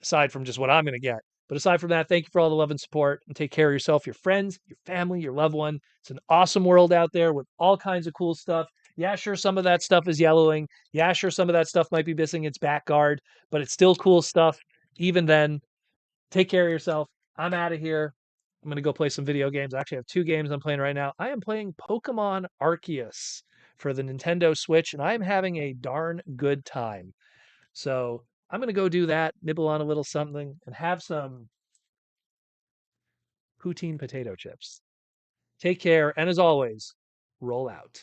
aside from just what I'm going to get. But aside from that, thank you for all the love and support, and take care of yourself, your friends, your family, your loved one. It's an awesome world out there with all kinds of cool stuff. Yeah, sure, some of that stuff is yellowing. Yeah, sure, some of that stuff might be missing its back guard, but it's still cool stuff. Even then, take care of yourself. I'm out of here. I'm going to go play some video games. I actually have 2 games I'm playing right now. I am playing Pokemon Arceus for the Nintendo Switch, and I'm having a darn good time. So I'm going to go do that, nibble on a little something, and have some poutine potato chips. Take care, and as always, roll out.